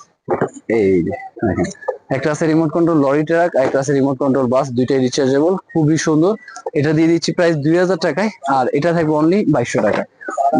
এই যে দেখেন, একটা আছে রিমোট কন্ট্রোল লরি ট্রাক, একটা আছে রিমোট কন্ট্রোল বাস, দুইটাই রিচার্জেবল, খুবই সুন্দর। এটা দিয়ে দিচ্ছি প্রাইস 2000 টাকায়, আর এটা থাকবে অনলি 2200 টাকায়।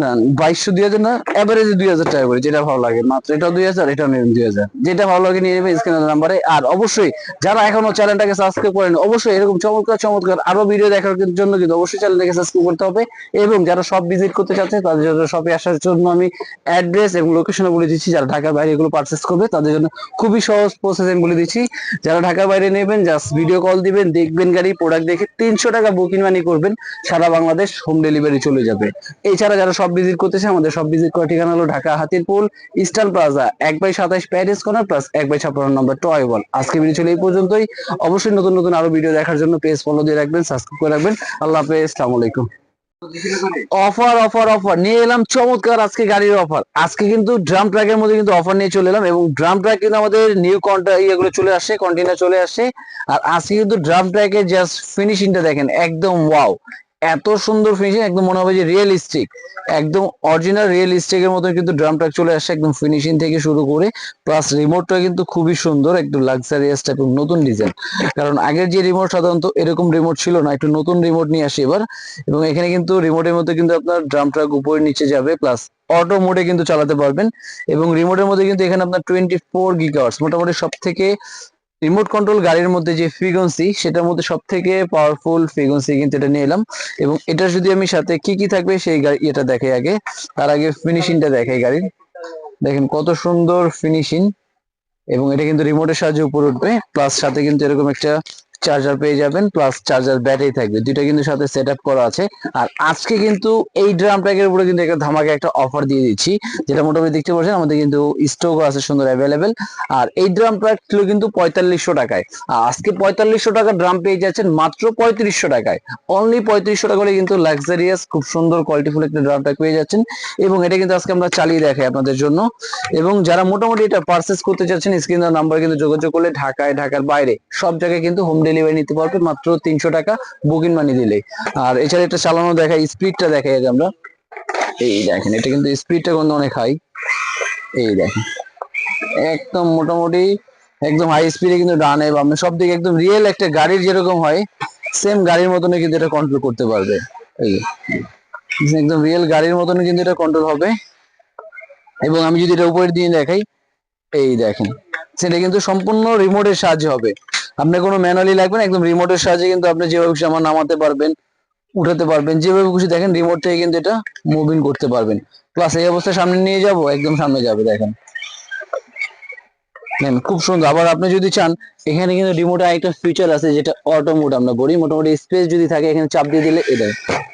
না, 2200 2000 না, এভারেজে 2000 টাকা করে, যেটা ভালো লাগে। মাত্র এটাও 2000, এটাও নেবেন 2000, যেটা ভালো লাগে নিয়ে নেবেন স্ক্রিনের নাম্বারে। আর অবশ্যই যারা এখনো চ্যানেলটাকে সাবস্ক্রাইব করেন, অবশ্যই এরকম চমৎকার চমৎকার আরো ভিডিও দেখার জন্য কিন্তু অবশ্যই চ্যানেলটাকে সাবস্ক্রাইব করতে হবে। এবং যারা সব ভিজিট করতে চাচ্ছে তাদের জন্য, শপে আসার জন্য আমি অ্যাড্রেস এবং লোকেশনও বলে দিচ্ছি। যারা ঢাকার বাইরে এগুলো পারচেস করবে তাদের জন্য খুবই সহজ প্রসেস আমি বলে দিচ্ছি। যারা ঢাকার বাইরে নেবেন, জাস্ট ভিডিও কল দিবেন, দেখবেন গাড়ি, প্রোডাক্ট দেখে 300 টাকা বুকিং মানি করবেন, সারা বাংলাদেশ হোম ডেলিভারি চলে যাবে। এছাড়া যারা সব ভিজিট করতেছে, আমাদের সব ভিজিট করার ঠিকানা হলো Dhaka Hatirpool Eastern Plaza 1/27 Paris corner plus 1/56 number toy world. আজকে ভিডিও ছিল এই পর্যন্তই। অবশ্যই নতুন নতুন আরো ভিডিও দেখার জন্য পেজ ফলো দিয়ে রাখবেন, সাবস্ক্রাইব করে রাখবেন। আল্লাহ হাফেজ, আসসালামু আলাইকুম। অফার অফার অফার নিয়ে এলাম, চমৎকার আজকে গাড়ির অফার। আজকে কিন্তু ড্রাম ট্রাকের মধ্যে কিন্তু অফার নিয়ে চলে এলাম, এবং ড্রাম ট্রাক কিন্তু আমাদের নিউ ইয়েগুলো চলে আসছে, কন্টেনার চলে আসছে। আর আজকে কিন্তু ড্রাম ট্রাকের জাস্ট ফিনিশিংটা দেখেন, একদম ওয়াও, এত সুন্দর ফিনিশিং, একদম মনে হবে যে রিয়েলিস্টিক, একদম অরিজিনাল রিয়েলিস্টিক এর মতো কিন্তু ড্রাম ট্রাক চলে আসছে, একদম ফিনিশিং থেকে শুরু করে। প্লাস রিমোটটা কিন্তু খুবই সুন্দর, একটু লাক্সারিয়াস টাইপ, নতুন ডিজাইন। কারণ আগের যে রিমোট সাধারণত এরকম রিমোট ছিল না, একটু নতুন রিমোট নিয়ে আসি এবার। এবং এখানে কিন্তু রিমোটের মধ্যে কিন্তু আপনার ড্রাম ট্রাক উপরে নিচে যাবে, প্লাস অটো মোডে কিন্তু চালাতে পারবেন। এবং রিমোটের মধ্যে কিন্তু এখানে আপনার 24 গিগাহার্টজ, মোটামুটি সব থেকে রিমোট কন্ট্রোল গাড়ির মধ্যে যে ফ্রিকোয়েন্সি, সেটার মধ্যে সব থেকে পাওয়ারফুল ফ্রিকোয়েন্সি কিন্তু এটা নিয়ে এলাম। এবং এটা যদি আমি সাথে কি কি থাকবে সেই এটা দেখাই আগে, তার আগে ফিনিশিংটা দেখাই গাড়ির। দেখেন কত সুন্দর ফিনিশিং। এবং এটা কিন্তু রিমোটের সাহায্যে উপরে উঠবে, প্লাস সাথে কিন্তু এরকম একটা চার্জার পেয়ে যাবেন, প্লাস চার্জার ব্যাটারি থাকবে, দুইটা কিন্তু সাথে সেট আপ করা আছে। আর আজকে কিন্তু এই ড্রাম ট্র্যাকের উপরে কিন্তু একটা ধামাকা একটা অফার দিয়ে দিচ্ছি, যেটা মোটামুটি দেখতে পাচ্ছেন আমাদের কিন্তু স্টকও আছে সুন্দর অ্যাভেলেবেল। আর এই ড্রাম ট্র্যাক ছিল কিন্তু 4500 টাকায়, আর আজকে 4500 টাকা ড্রাম পেয়ে যাচ্ছেন মাত্র 3500 টাকায়। অনলি 3500 টাকা করে কিন্তু লাক্সারিয়াস খুব সুন্দর কোয়ালিটিফুল একটা ড্রাম ট্র্যাক পেয়ে যাচ্ছেন। এবং এটা কিন্তু আজকে আমরা চালিয়ে দেখাই আপনাদের জন্য। এবং যারা মোটামুটি এটা পারচেস করতে চাচ্ছেন, স্ক্রিনের নাম্বার কিন্তু যোগাযোগ করলে ঢাকায়, ঢাকার বাইরে সব জায়গায় কিন্তু হোম ডেলিভারি নিতে পারবে মাত্র 300 টাকা বুকিং মানি দিলেই। আর এছাড়া এটা চালানো দেখাই, স্পিডটা দেখাই আগে আমরা। এই দেখেন, এটা কিন্তু স্পিডটা কিন্তু অনেক হাই। এই দেখেন, একদম মোটামুটি একদম হাই স্পিডে কিন্তু ডানে বামে সব দিকে একদম রিয়েল একটা গাড়ির যেরকম হয়, সেম গাড়ির মতনই কিন্তু এটা কন্ট্রোল করতে পারবে। এই একদম রিয়েল গাড়ির মতনই কিন্তু এটা কন্ট্রোল হবে। এবং আমি যদি এটা উপরে দিয়ে দেখাই, এই দেখেন, সেটা কিন্তু সম্পূর্ণ রিমোটের সাহায্যে হবে। আপনার কোনো ম্যানুয়ালি লাগবে না, একদম রিমোটের সাহায্যে কিন্তু আপনি যেভাবে খুশি আমার নামাতে পারবেন, উঠাতে পারবেন, যেভাবে খুশি দেখেন রিমোট থেকে কিন্তু এটা মুভিং করতে পারবেন। প্লাস এই অবস্থায় সামনে নিয়ে যাব, একদম সামনে যাবে, দেখেন খুব সুন্দর। আবার আপনি যদি চান, এখানে কিন্তু রিমোটে আরেকটা ফিচার আছে যেটা অটো মোড আমরা বলি। মোটামুটি স্পেস যদি থাকে, এখানে চাপ দিয়ে দিলে এটা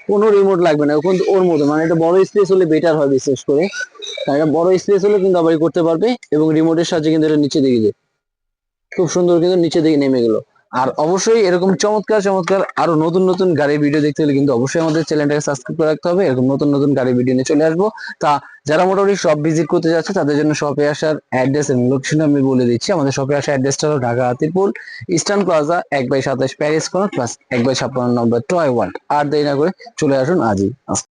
কোনো রিমোট লাগবে না, কিন্তু ওর মতো মানে এটা বড় স্পেস হলে বেটার হয় বিশেষ করে। কারণ এটা বড় স্পেস হলে কিন্তু আবার করতে পারবে, এবং রিমোটের সাহায্যে কিন্তু এটা নিচে দিকে যায়, খুব সুন্দর কিন্তু নিচে দিকে নেমে গেল। আর অবশ্যই এরকম চমৎকার চমৎকার আরো নতুন নতুন গাড়ির ভিডিও দেখতে হলে কিন্তু অবশ্যই আমাদের চ্যানেলটাকে সাবস্ক্রাইব করে রাখতে হবে। এরকম নতুন নতুন গাড়ির ভিডিও নিয়ে চলে আসবো। তা যারা মোটামুটি শপ ভিজিট করতে যাচ্ছে তাদের জন্য শপে আসার অ্যাড্রেস এবং লোকেশন আমি বলে দিচ্ছি। আমাদের শপে আসার অ্যাড্রেসটা হলো Dhaka Hatirpool Eastern Plaza 1/27 Paris corner plus 1/56 number toy world. আর দেরি না করে চলে আসুন আজই।